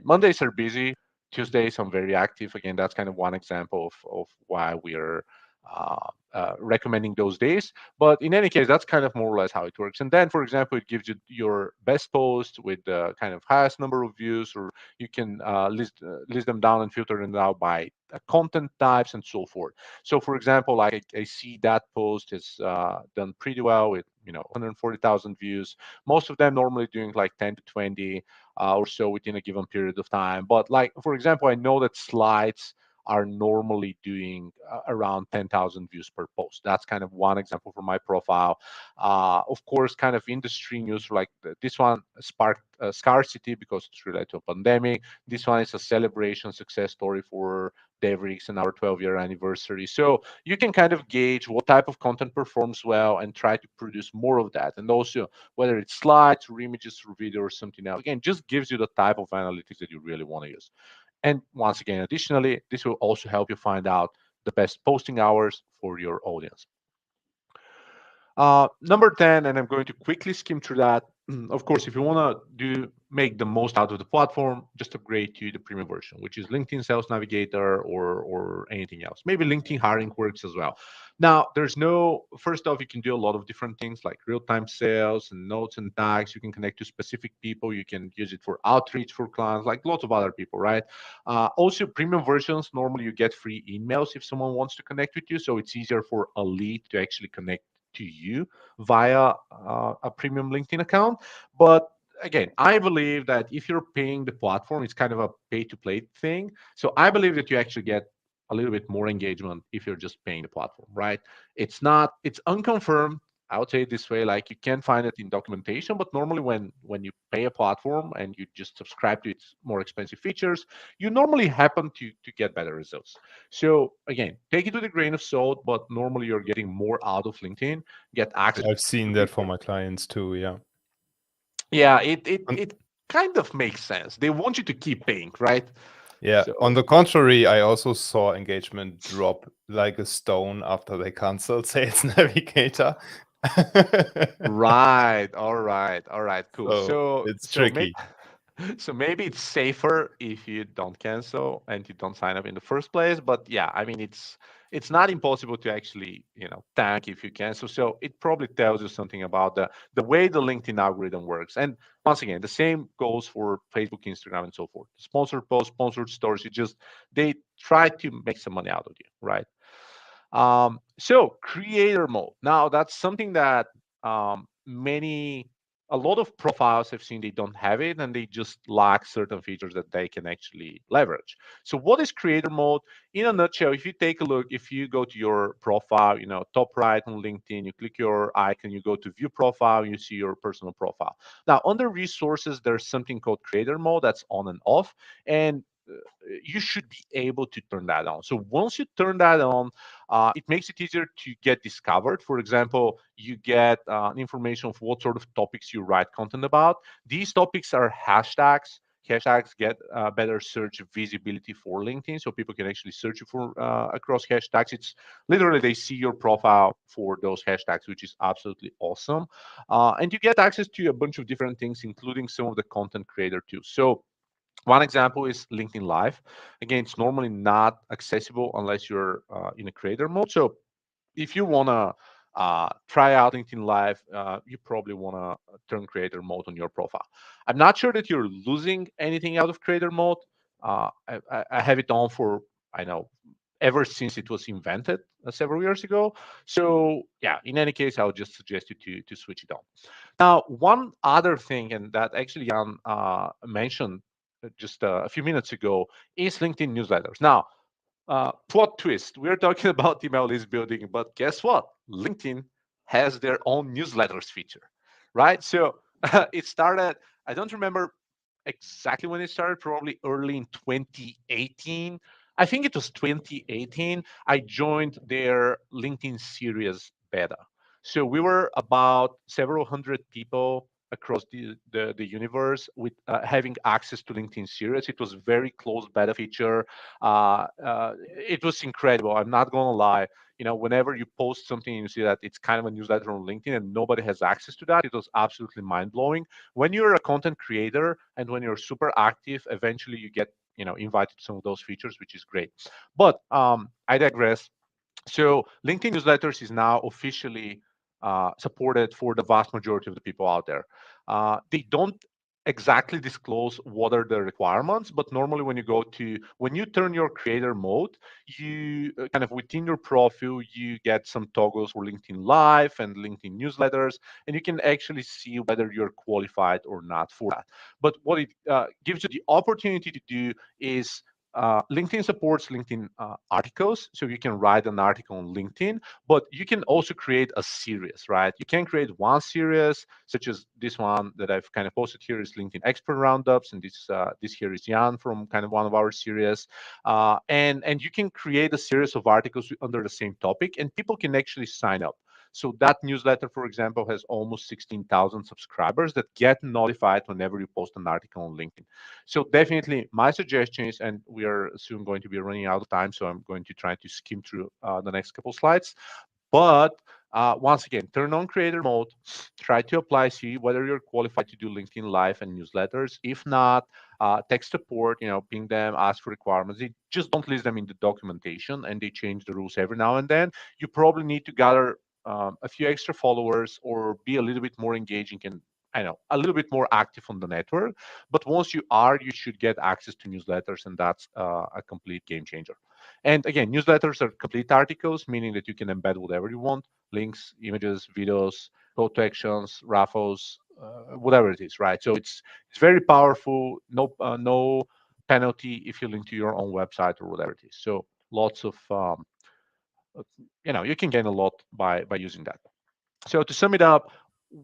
[SPEAKER 2] Mondays are busy. Tuesdays I'm very active. Again, that's kind of one example of why we are recommending those days. But in any case, that's kind of more or less how it works. And then, for example, it gives you your best post with the kind of highest number of views, or you can list them down and filter them out by content types and so forth. So, for example, like I see that post is done pretty well with 140,000 views. Most of them normally doing like 10 to 20 or so within a given period of time. But like, for example, I know that slides are normally doing around 10,000 views per post. That's kind of one example for my profile. Of course, kind of industry news like this one sparked scarcity because it's related to a pandemic. This one is a celebration success story for Devrix and our 12-year anniversary. So you can kind of gauge what type of content performs well and try to produce more of that. And also whether it's slides or images or video or something else, again, just gives you the type of analytics that you really want to use. And once again, additionally, this will also help you find out the best posting hours for your audience. Number 10, and I'm going to quickly skim through that. Of course, if you want to make the most out of the platform, just upgrade to the premium version, which is LinkedIn Sales Navigator or anything else. Maybe LinkedIn Hiring works as well. Now, first off, you can do a lot of different things like real-time sales and notes and tags. You can connect to specific people. You can use it for outreach for clients, like lots of other people, right? Also, premium versions, normally you get free emails if someone wants to connect with you. So it's easier for a lead to actually connect to you via a premium LinkedIn account. But again, I believe that if you're paying the platform, it's kind of a pay to play thing. So I believe that you actually get a little bit more engagement if you're just paying the platform, right? It's unconfirmed. I would say it this way, like you can find it in documentation, but normally when you pay a platform and you just subscribe to its more expensive features, you normally happen to get better results. So again, take it with a grain of salt, but normally you're getting more out of LinkedIn, get access
[SPEAKER 1] I've seen that for my clients too. Yeah.
[SPEAKER 2] yeah, it kind of makes sense. They want you to keep paying, right?
[SPEAKER 1] Yeah.
[SPEAKER 2] So
[SPEAKER 1] On the contrary, I also saw engagement drop like a stone after they canceled Sales Navigator.
[SPEAKER 2] right, all right, cool.
[SPEAKER 1] So
[SPEAKER 2] So
[SPEAKER 1] it's
[SPEAKER 2] so maybe
[SPEAKER 1] tricky.
[SPEAKER 2] so maybe it's safer if you don't cancel and you don't sign up in the first place. But yeah, I mean it's not impossible to actually tank if you cancel. So it probably tells you something about the way the LinkedIn algorithm works. And once again, the same goes for Facebook, Instagram, and so forth. Sponsored posts, sponsored stories. They try to make some money out of you, right? So creator mode. Now that's something that a lot of profiles have seen they don't have it and they just lack certain features that they can actually leverage. So what is creator mode? In a nutshell, if you take a look, if you go to your profile, top right on LinkedIn, you click your icon, you go to view profile, you see your personal profile. Now under resources, there's something called creator mode that's on and off. And you should be able to turn that on. So once you turn that on, it makes it easier to get discovered. For example, you get information of what sort of topics you write content about. These topics are hashtags. Hashtags get better search visibility for LinkedIn, so people can actually search you for across hashtags. It's literally they see your profile for those hashtags, which is absolutely awesome. And you get access to a bunch of different things, including some of the content creator tools. So one example is LinkedIn Live. Again, it's normally not accessible unless you're in a creator mode. So if you want to try out LinkedIn Live, you probably want to turn creator mode on your profile. I'm not sure that you're losing anything out of creator mode. I have it on for, I know, ever since it was invented several years ago. So yeah, in any case, I would just suggest you to switch it on. Now, one other thing, and that actually Jan mentioned just a few minutes ago, is LinkedIn newsletters. Now, plot twist, we're talking about email list building, but guess what? LinkedIn has their own newsletters feature, right? So it started, I don't remember exactly when it started, probably early in 2018. I think it was 2018. I joined their LinkedIn series beta. So we were about several hundred people across the universe with having access to LinkedIn series. It was very close beta feature. It was incredible. I'm not gonna lie. Whenever you post something and you see that it's kind of a newsletter on LinkedIn and nobody has access to that, it was absolutely mind blowing. When you're a content creator and when you're super active, eventually you get invited to some of those features, which is great. But I digress. So LinkedIn newsletters is now officially supported for the vast majority of the people out there. They don't exactly disclose what are the requirements, but normally when you turn your creator mode, you kind of within your profile, you get some toggles for LinkedIn Live and LinkedIn newsletters, and you can actually see whether you're qualified or not for that. But what it gives you the opportunity to do is LinkedIn supports LinkedIn articles, so you can write an article on LinkedIn, but you can also create a series, right? You can create one series, such as this one that I've kind of posted here is LinkedIn Expert Roundups, and this here is Jan from kind of one of our series, and you can create a series of articles under the same topic, and people can actually sign up. So that newsletter, for example, has almost 16,000 subscribers that get notified whenever you post an article on LinkedIn. So definitely my suggestion is, and we are soon going to be running out of time, so I'm going to try to skim through the next couple slides. But once again, turn on creator mode, try to apply, see whether you're qualified to do LinkedIn Live and newsletters. If not, text support, ping them, ask for requirements. They just don't list them in the documentation, and they change the rules every now and then. You probably need to gather a few extra followers or be a little bit more engaging and I know a little bit more active on the network. But once you are, you should get access to newsletters, and that's a complete game changer. And again, newsletters are complete articles, meaning that you can embed whatever you want: links, images, videos, call to actions, raffles, whatever it is, right? So it's very powerful. No penalty if you link to your own website or whatever it is. So lots of you can gain a lot by using that. So to sum it up,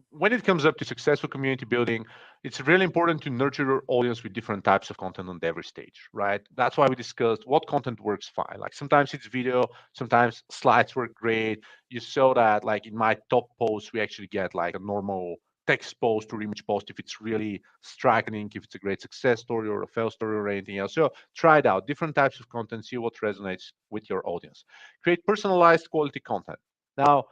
[SPEAKER 2] when it comes up to successful community building, it's really important to nurture your audience with different types of content on every stage, right? That's why we discussed what content works fine. Like sometimes it's video, sometimes slides work great. You saw that like in my top posts, we actually get like a normal text post or image post if it's really striking, if it's a great success story or a fail story or anything else. So try it out, different types of content, see what resonates with your audience. Create personalized quality content. Now,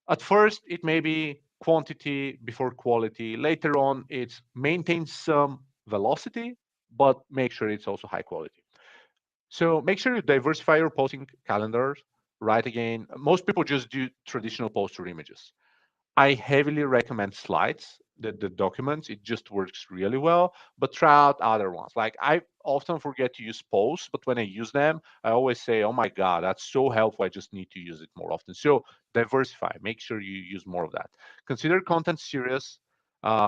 [SPEAKER 2] at first, it may be quantity before quality. Later on, it's maintain some velocity, but make sure it's also high quality. So make sure you diversify your posting calendars, right? Again, most people just do traditional posts or images. I heavily recommend slides, the documents. It just works really well. But try out other ones. Like I often forget to use posts, but when I use them, I always say, "Oh my God, that's so helpful! I just need to use it more often." So diversify. Make sure you use more of that. Consider content serious,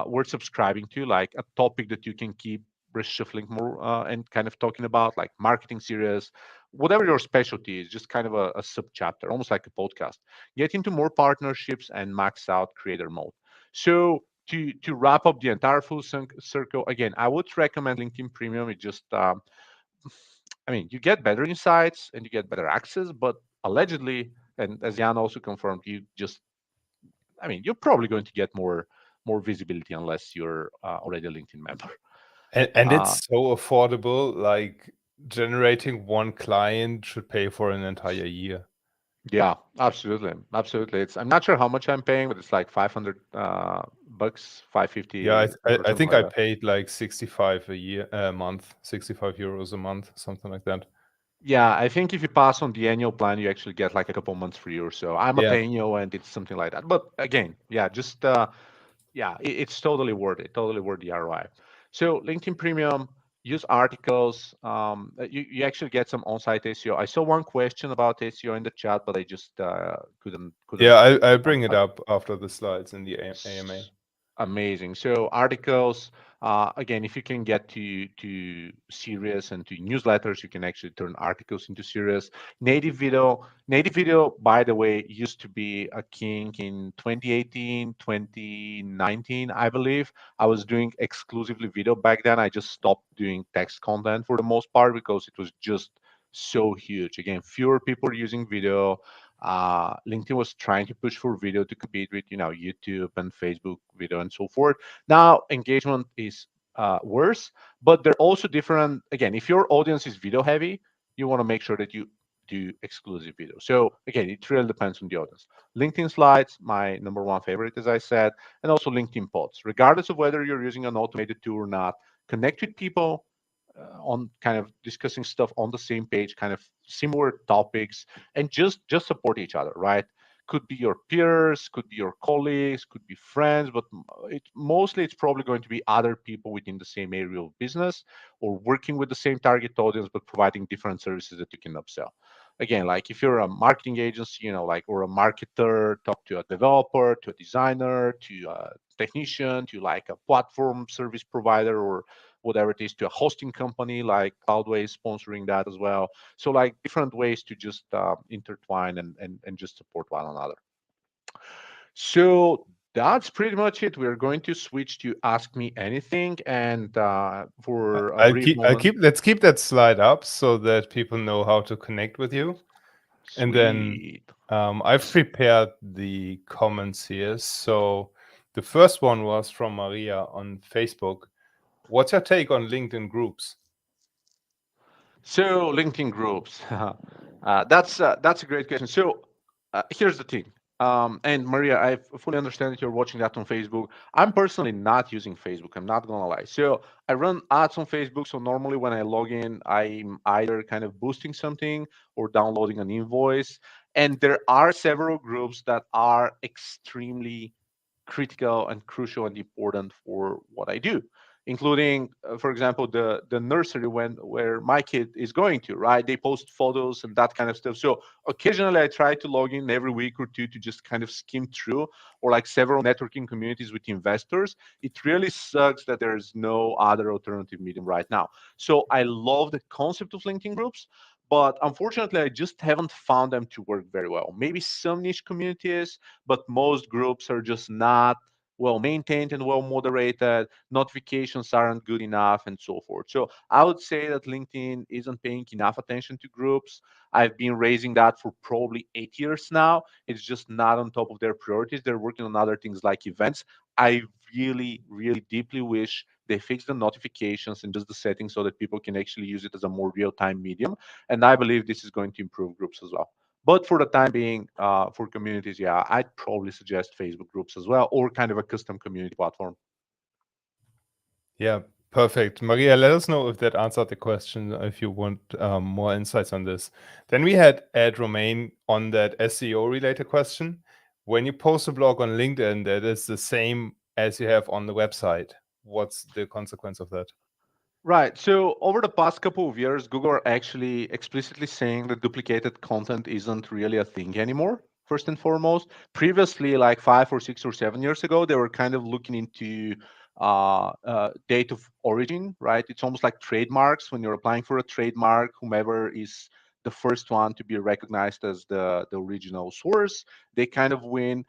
[SPEAKER 2] worth subscribing to, like a topic that you can keep reshuffling more and kind of talking about, like marketing series, whatever your specialty is, just kind of a sub chapter, almost like a podcast. Get into more partnerships and max out creator mode. So to wrap up the entire full circle, again, I would recommend LinkedIn Premium. It just, I mean, you get better insights and you get better access, but allegedly, and as Jan also confirmed, you just, I mean, you're probably going to get more visibility unless you're already a LinkedIn member.
[SPEAKER 1] And
[SPEAKER 2] Uh,
[SPEAKER 1] it's so affordable, like generating one client should pay for an entire year.
[SPEAKER 2] Yeah, absolutely, absolutely. I'm not sure how much I'm paying, but it's like 500 bucks,
[SPEAKER 1] Yeah,
[SPEAKER 2] 550
[SPEAKER 1] I
[SPEAKER 2] or
[SPEAKER 1] I
[SPEAKER 2] something
[SPEAKER 1] think
[SPEAKER 2] like
[SPEAKER 1] I
[SPEAKER 2] that.
[SPEAKER 1] paid like 65 a month, 65 euros a month, something like that.
[SPEAKER 2] Yeah, I think if you pass on the annual plan, you actually get like a couple months free or so. I'm a
[SPEAKER 1] Yeah.
[SPEAKER 2] paying and it's something like that. But again, yeah, just yeah, it's totally worth it. Totally worth the ROI. So LinkedIn Premium, use articles. You actually get some on-site SEO. I saw one question about SEO in the chat, but I just couldn't
[SPEAKER 1] Yeah, I'll bring it
[SPEAKER 2] answer.
[SPEAKER 1] up after the slides in the AMA.
[SPEAKER 2] Amazing. So articles, again, if you can get to series and to newsletters, you can actually turn articles into series. Native video, by the way, used to be a king in 2018, 2019, I believe. I was doing exclusively video back then. I just stopped doing text content for the most part because it was just so huge. Again, fewer people using video. LinkedIn was trying to push for video to compete with YouTube and Facebook video and so forth. Now engagement is worse, but they're also different. Again, if your audience is video heavy, you want to make sure that you do exclusive video. So again, it really depends on the audience. LinkedIn slides, my number one favorite, as I said, and also LinkedIn pods. Regardless of whether you're using an automated tool or not, connect with people on kind of discussing stuff on the same page, kind of similar topics, and just support each other, right? Could be your peers, could be your colleagues, could be friends, but it's probably going to be other people within the same area of business or working with the same target audience but providing different services that you can upsell. Again, like if you're a marketing agency, like, or a marketer, talk to a developer, to a designer, to a technician, to like a platform service provider, or whatever it is, to a hosting company like Cloudway is sponsoring that as well. So like different ways to just intertwine and just support one another. So that's pretty much it. We're going to switch to Ask Me Anything, and for a brief moment.
[SPEAKER 1] Let's keep that slide up so that people know how to connect with you. And then
[SPEAKER 2] Sweet.
[SPEAKER 1] I've prepared the comments here. So the first one was from Maria on Facebook. What's your take on LinkedIn groups?
[SPEAKER 2] So LinkedIn groups, that's a great question. So here's the thing. And Maria, I fully understand that you're watching that on Facebook. I'm personally not using Facebook. I'm not gonna lie. So I run ads on Facebook. So normally when I log in, I'm either kind of boosting something or downloading an invoice. And there are several groups that are extremely critical and crucial and important for what I do, including, for example, the nursery where my kid is going to. Right, they post photos and that kind of stuff. So occasionally, I try to log in every week or two to just kind of skim through, or like several networking communities with investors. It really sucks that there is no other alternative medium right now. So I love the concept of LinkedIn groups, but unfortunately, I just haven't found them to work very well. Maybe some niche communities, but most groups are just not well maintained and well moderated. Notifications aren't good enough, and so forth. So I would say that LinkedIn isn't paying enough attention to groups. I've been raising that for probably 8 years now. It's just not on top of their priorities. They're working on other things like events. I really, really deeply wish they fix the notifications and just the settings so that people can actually use it as a more real-time medium. And I believe this is going to improve groups as well. But for the time being, for communities, yeah, I'd probably suggest Facebook groups as well, or kind of a custom community platform.
[SPEAKER 1] Yeah, perfect. Maria, let us know if that answered the question, if you want more insights on this. Then we had Ed Romain on that SEO related question. When you post a blog on LinkedIn, that is the same as you have on the website. What's the consequence of that?
[SPEAKER 2] Right. So over the past couple of years, Google are actually explicitly saying that duplicated content isn't really a thing anymore. First and foremost, previously, like 5 or 6 or 7 years ago, they were kind of looking into date of origin, right? It's almost like trademarks. When you're applying for a trademark, whomever is the first one to be recognized as the original source, they kind of win.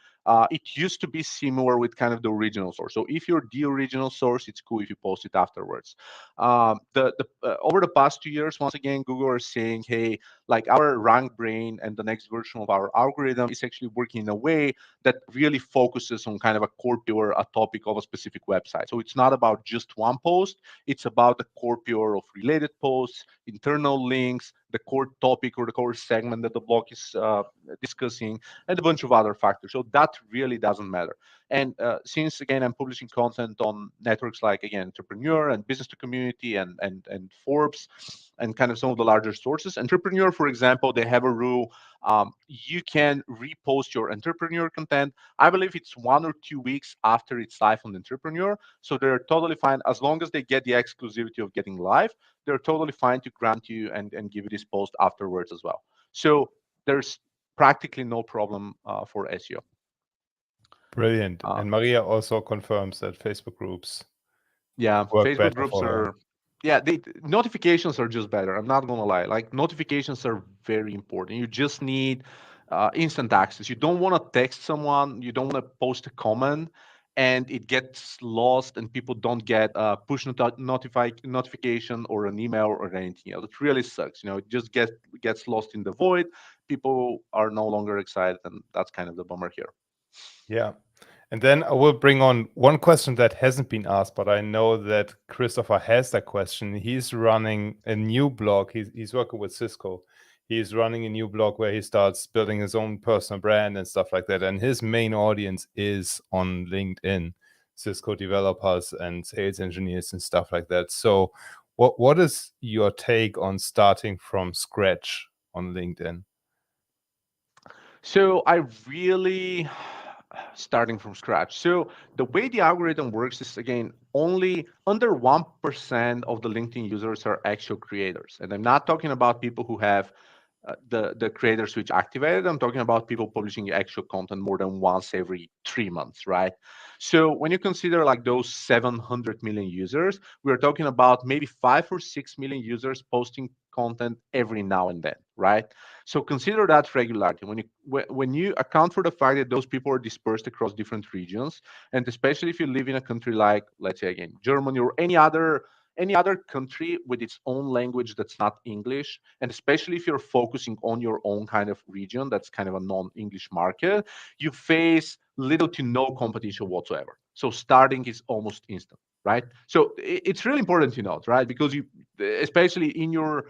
[SPEAKER 2] It used to be similar with kind of the original source. So if you're the original source, it's cool if you post it afterwards. Over the past 2 years, once again, Google is saying, hey, like our rank brain and the next version of our algorithm is actually working in a way that really focuses on kind of a core pillar, a topic of a specific website. So it's not about just one post, it's about the core pillar of related posts, internal links, the core topic or the core segment that the blog is discussing, and a bunch of other factors. So that really doesn't matter. And since again I'm publishing content on networks like again Entrepreneur and Business to Community and Forbes and kind of some of the larger sources. Entrepreneur, for example, they have a rule. You can repost your Entrepreneur content. I believe it's 1 or 2 weeks after it's live on Entrepreneur. So they're totally fine as long as they get the exclusivity of getting live. They're totally fine to grant you and give you this post afterwards as well. So there's practically no problem for SEO.
[SPEAKER 1] Brilliant. And Maria also confirms that Facebook groups work
[SPEAKER 2] Facebook
[SPEAKER 1] better
[SPEAKER 2] groups
[SPEAKER 1] for her.
[SPEAKER 2] are the notifications are just better. I'm not gonna lie. Like notifications are very important. You just need instant access. You don't want to text someone. You don't want to post a comment, and it gets lost, and people don't get a push notification or an email or anything else. It really sucks. You know, it just gets lost in the void. People are no longer excited, and that's kind of the bummer here.
[SPEAKER 1] Yeah. And then I will bring on one question that hasn't been asked, but I know that Christopher has that question. He's running a new blog. He's working with Cisco. He's running a new blog where he starts building his own personal brand and stuff like that. And his main audience is on LinkedIn, Cisco developers and sales engineers and stuff like that. So what is your take on starting from scratch on LinkedIn?
[SPEAKER 2] So I really starting from scratch. So the way the algorithm works is again only under 1% of the LinkedIn users are actual creators, and I'm not talking about people who have the creator switch activated. I'm talking about people publishing actual content more than once every 3 months, right? So when you consider like those 700 million users, we're talking about maybe 5 or 6 million users posting content every now and then, right? So consider that regularity. When you account for the fact that those people are dispersed across different regions, and especially if you live in a country like, let's say again, Germany or any other country with its own language that's not English, and especially if you're focusing on your own kind of region that's kind of a non-English market, you face little to no competition whatsoever. So starting is almost instant, right? So it's really important to note, right? Because you, especially in your,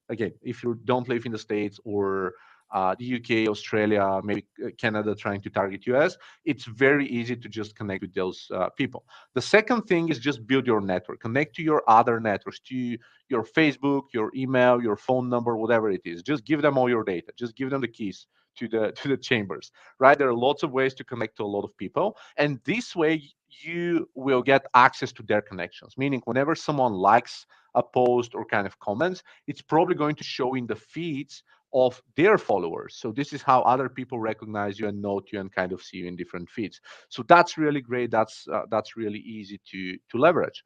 [SPEAKER 2] again, if you don't live in the States or the UK, Australia, maybe Canada trying to target US, it's very easy to just connect with those people. The second thing is just build your network, connect to your other networks, to your Facebook, your email, your phone number, whatever it is. Just give them all your data. Just give them the keys to the chambers, right? There are lots of ways to connect to a lot of people, and this way you will get access to their connections. Meaning, whenever someone likes a post or kind of comments, it's probably going to show in the feeds of their followers. So this is how other people recognize you and note you and kind of see you in different feeds. So that's really great. That's really easy to leverage.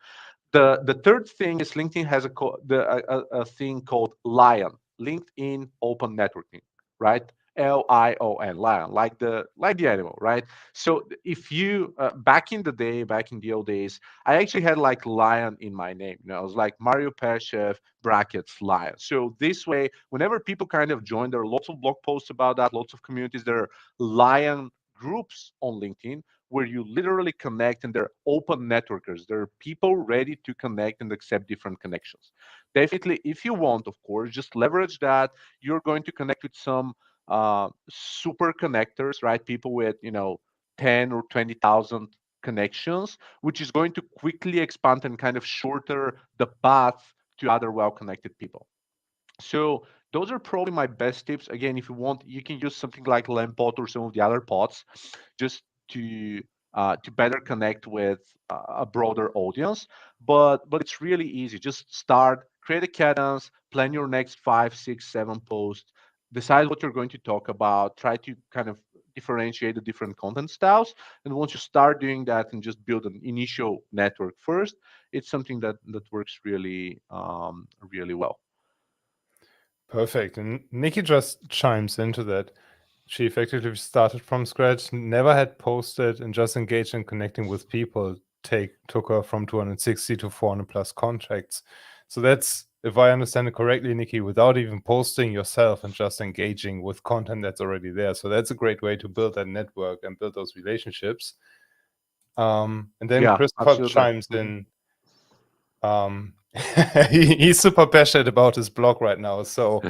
[SPEAKER 2] The third thing is LinkedIn has a thing called Lion, LinkedIn Open Networking, right? Lion, lion, like the animal, right? So if you back in the day, back in the old days, I actually had like lion in my name. I was like Mario Peshev brackets lion. So this way, whenever people kind of join, there are lots of blog posts about that, lots of communities. There are lion groups on LinkedIn where you literally connect, and they're open networkers. There are people ready to connect and accept different connections. Definitely, if you want, of course, just leverage that. You're going to connect with some super connectors, right? People with 10 or 20,000 connections, which is going to quickly expand and kind of shorter the path to other well-connected people. So those are probably my best tips. Again, if you want, you can use something like Lempot or some of the other pods, just to better connect with a broader audience. But it's really easy. Just start, create a cadence, plan your next 5, 6, 7 posts, decide what you're going to talk about, try to kind of differentiate the different content styles. And once you start doing that and just build an initial network first, it's something that works really well.
[SPEAKER 1] Perfect. And Nikki just chimes into that. She effectively started from scratch, never had posted, and just engaged in connecting with people. Took her from 260 to 400 plus contacts. So that's, if I understand it correctly, Nikki, without even posting yourself and just engaging with content that's already there. So that's a great way to build that network and build those relationships. And then
[SPEAKER 2] Yeah,
[SPEAKER 1] Christopher
[SPEAKER 2] absolutely.
[SPEAKER 1] chimes in. He's super passionate about his blog right now. So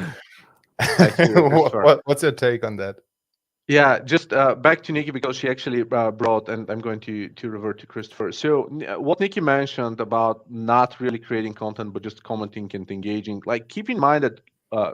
[SPEAKER 2] I hear you, Christopher.
[SPEAKER 1] what's your take on that?
[SPEAKER 2] Yeah, just back to Nikki because she actually brought, and I'm going to revert to Christopher. So what Nikki mentioned about not really creating content but just commenting and engaging, like keep in mind that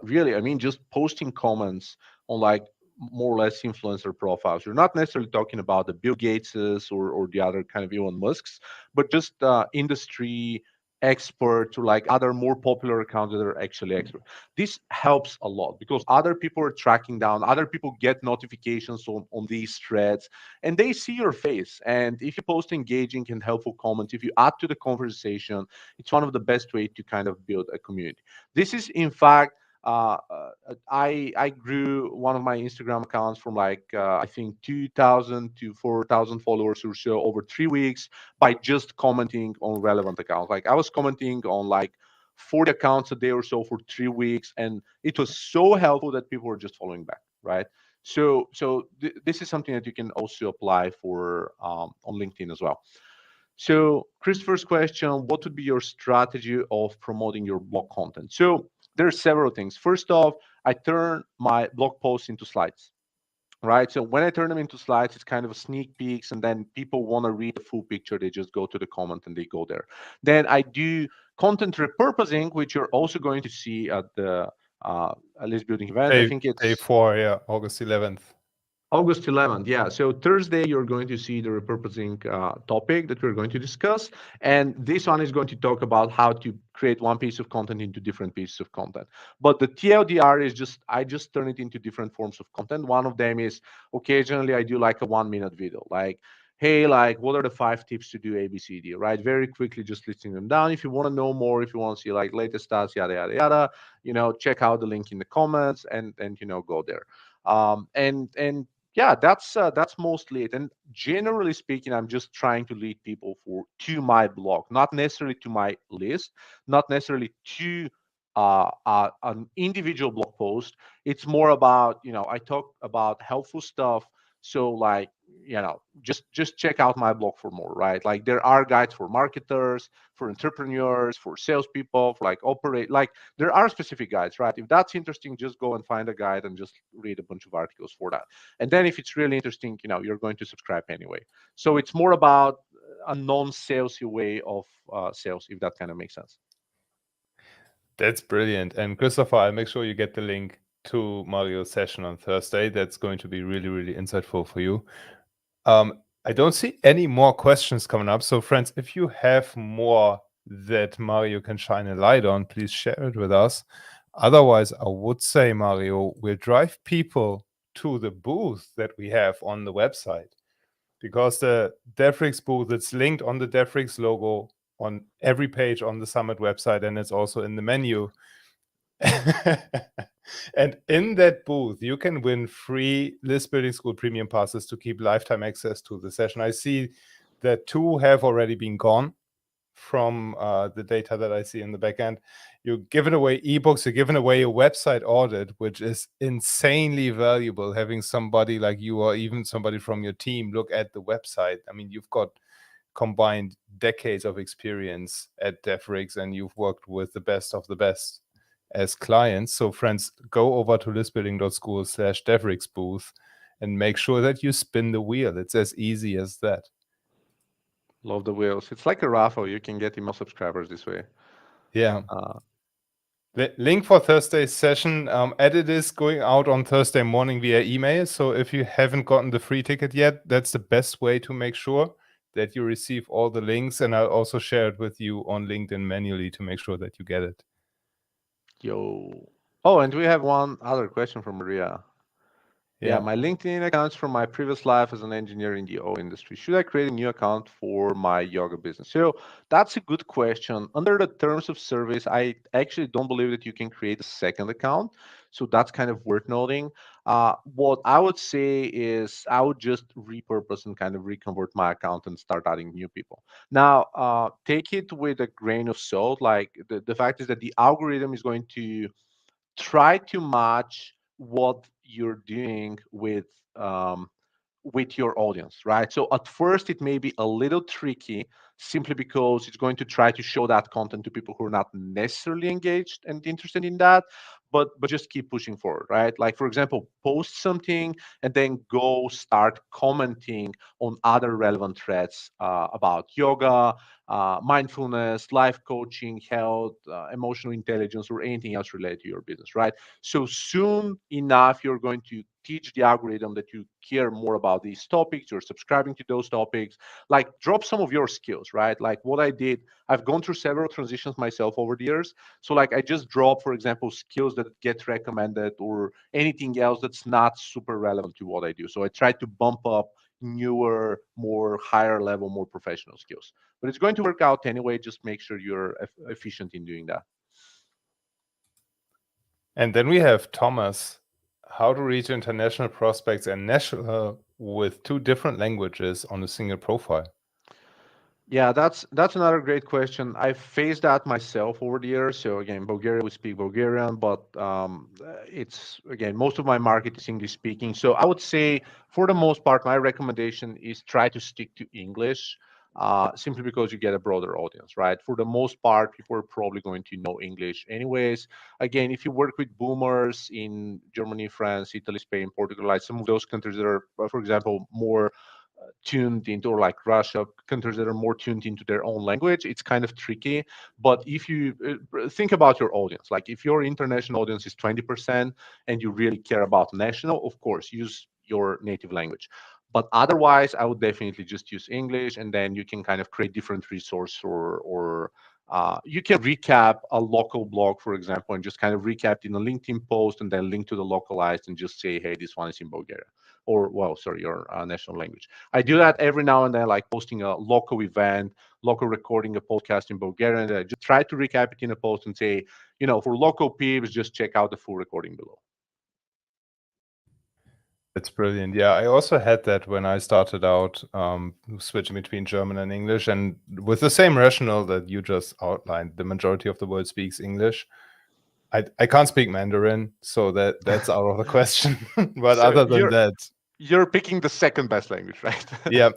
[SPEAKER 2] really, I mean, just posting comments on like more or less influencer profiles. You're not necessarily talking about the Bill Gateses or the other kind of Elon Musks, but just industry experts or like other more popular accounts that are actually experts. This helps a lot because other people are tracking down, other people get notifications on these threads, and they see your face. And if you post engaging and helpful comments, if you add to the conversation, it's one of the best way to kind of build a community. This is in fact I grew one of my Instagram accounts from like I think 2,000 to 4,000 followers or so over 3 weeks by just commenting on relevant accounts. Like I was commenting on like 40 accounts a day or so for 3 weeks, and it was so helpful that people were just following back, right? So this is something that you can also apply for on LinkedIn as well. So Christopher's question, what would be your strategy of promoting your blog content? So there are several things. First off, I turn my blog posts into slides, right? So when I turn them into slides, it's kind of a sneak peeks, and then people want to read the full picture, they just go to the comment and they go there. Then I do content repurposing, which you're also going to see at the List Building event. I think it's
[SPEAKER 1] day 4, yeah, August 11th.
[SPEAKER 2] August 11th, yeah. So Thursday, you're going to see the repurposing topic that we're going to discuss. And this one is going to talk about how to create one piece of content into different pieces of content. But the TLDR is just, I just turn it into different forms of content. One of them is occasionally I do like a 1 minute video, like, hey, like, what are the 5 tips to do ABCD, right? Very quickly, just listing them down. If you want to know more, if you want to see like latest stats, yada, yada, yada, check out the link in the comments and go there. And yeah, that's mostly it. And generally speaking, I'm just trying to lead people to my blog, not necessarily to my list, not necessarily to an individual blog post. It's more about, I talk about helpful stuff. So like, just check out my blog for more, right? Like there are guides for marketers, for entrepreneurs, for salespeople, for like operate, like there are specific guides, right? If that's interesting, just go and find a guide and just read a bunch of articles for that. And then if it's really interesting, you're going to subscribe anyway. So it's more about a non-salesy way of sales, if that kind of makes sense.
[SPEAKER 1] That's brilliant. And Christopher, I'll make sure you get the link to Mario's session on Thursday. That's going to be really, really insightful for you. I don't see any more questions coming up. So friends, if you have more that Mario can shine a light on, please share it with us. Otherwise, I would say, Mario, we'll drive people to the booth that we have on the website, because the Devrix booth, it's linked on the Devrix logo on every page on the Summit website, and it's also in the menu. And in that booth, you can win free List Building School premium passes to keep lifetime access to the session. I see that 2 have already been gone from the data that I see in the backend. You're giving away ebooks, you're giving away a website audit, which is insanely valuable, having somebody like you or even somebody from your team look at the website. I mean, you've got combined decades of experience at Devrix, and you've worked with the best of the best as clients. So friends, go over to listbuilding.school/Devrix booth and make sure that you spin the wheel. It's as easy as that.
[SPEAKER 2] Love the wheels. It's like a raffle. You can get email subscribers this way.
[SPEAKER 1] Yeah. The link for Thursday's session, edit is going out on Thursday morning via email. So if you haven't gotten the free ticket yet, that's the best way to make sure that you receive all the links. And I'll also share it with you on LinkedIn manually to make sure that you get it.
[SPEAKER 2] Yo. Oh, and we have one other question from Maria. Yeah, my LinkedIn accounts from my previous life as an engineer in the oil industry. Should I create a new account for my yoga business? So that's a good question. Under the terms of service, I actually don't believe that you can create a second account. So that's kind of worth noting. What I would say is I would just repurpose and kind of reconvert my account and start adding new people. Now, take it with a grain of salt. Like the fact is that the algorithm is going to try to match what you're doing with your audience, right? So at first it may be a little tricky simply because it's going to try to show that content to people who are not necessarily engaged and interested in that, but just keep pushing forward, right? Like for example, post something and then go start commenting on other relevant threads about yoga, mindfulness, life coaching, health, emotional intelligence, or anything else related to your business, right? So soon enough, you're going to teach the algorithm that you care more about these topics, you're subscribing to those topics. Like drop some of your skills, right? Like what I did, I've gone through several transitions myself over the years. So like I just drop, for example, skills that get recommended or anything else that's not super relevant to what I do. So I try to bump up newer, more higher level, more professional skills. But it's going to work out anyway. Just make sure you're efficient in doing that.
[SPEAKER 1] And then we have Thomas, how to reach international prospects and national with 2 different languages on a single profile.
[SPEAKER 2] Yeah, that's another great question. I've faced that myself over the years. So again, Bulgaria, we speak Bulgarian, but it's again, most of my market is English speaking. So I would say for the most part, my recommendation is try to stick to English, simply because you get a broader audience, right? For the most part, people are probably going to know English anyways. Again, if you work with boomers in Germany, France, Italy, Spain, Portugal, like some of those countries that are, for example, more tuned into, or like Russia, countries that are more tuned into their own language, it's kind of tricky. But if you think about your audience, like if your international audience is 20% and you really care about national, of course, your native language. But otherwise, I would definitely just use English, and then you can kind of create different resource, or you can recap a local blog, for example, and just kind of recap in a LinkedIn post, and then link to the localized, and just say, hey, this one is in Bulgaria, or well, sorry, your national language. I do that every now and then, like posting a local event, local recording a podcast in Bulgarian, and I just try to recap it in a post and say, for local peeps, just check out the full recording below.
[SPEAKER 1] It's brilliant. Yeah, I also had that when I started out, switching between German and English, and with the same rationale that you just outlined. The majority of the world speaks English. I can't speak Mandarin, so that's out of the question. But
[SPEAKER 2] So
[SPEAKER 1] other than that,
[SPEAKER 2] you're picking the second best language, right?
[SPEAKER 1] yeah.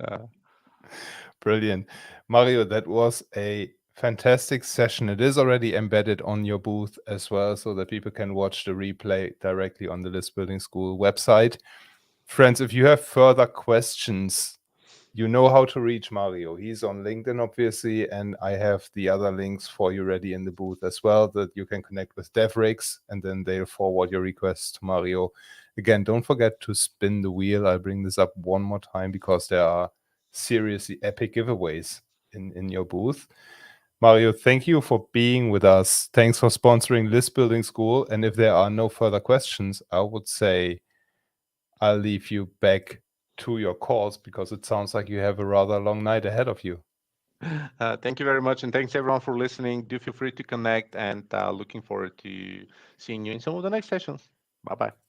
[SPEAKER 2] Uh,
[SPEAKER 1] Brilliant. Mario, that was a fantastic session. It is already embedded on your booth as well, so that people can watch the replay directly on the List Building School website. Friends, if you have further questions, you know how to reach Mario. He's on LinkedIn, obviously, and I have the other links for you ready in the booth as well, that you can connect with Devrix, and then they'll forward your requests to Mario. Again, don't forget to spin the wheel. I'll bring this up one more time because there are seriously epic giveaways in your booth. Mario, thank you for being with us. Thanks for sponsoring List Building School. And if there are no further questions, I would say I'll leave you back to your calls, because it sounds like you have a rather long night ahead of you.
[SPEAKER 2] Thank you very much, and thanks everyone for listening. Do feel free to connect, and looking forward to seeing you in some of the next sessions. Bye-bye.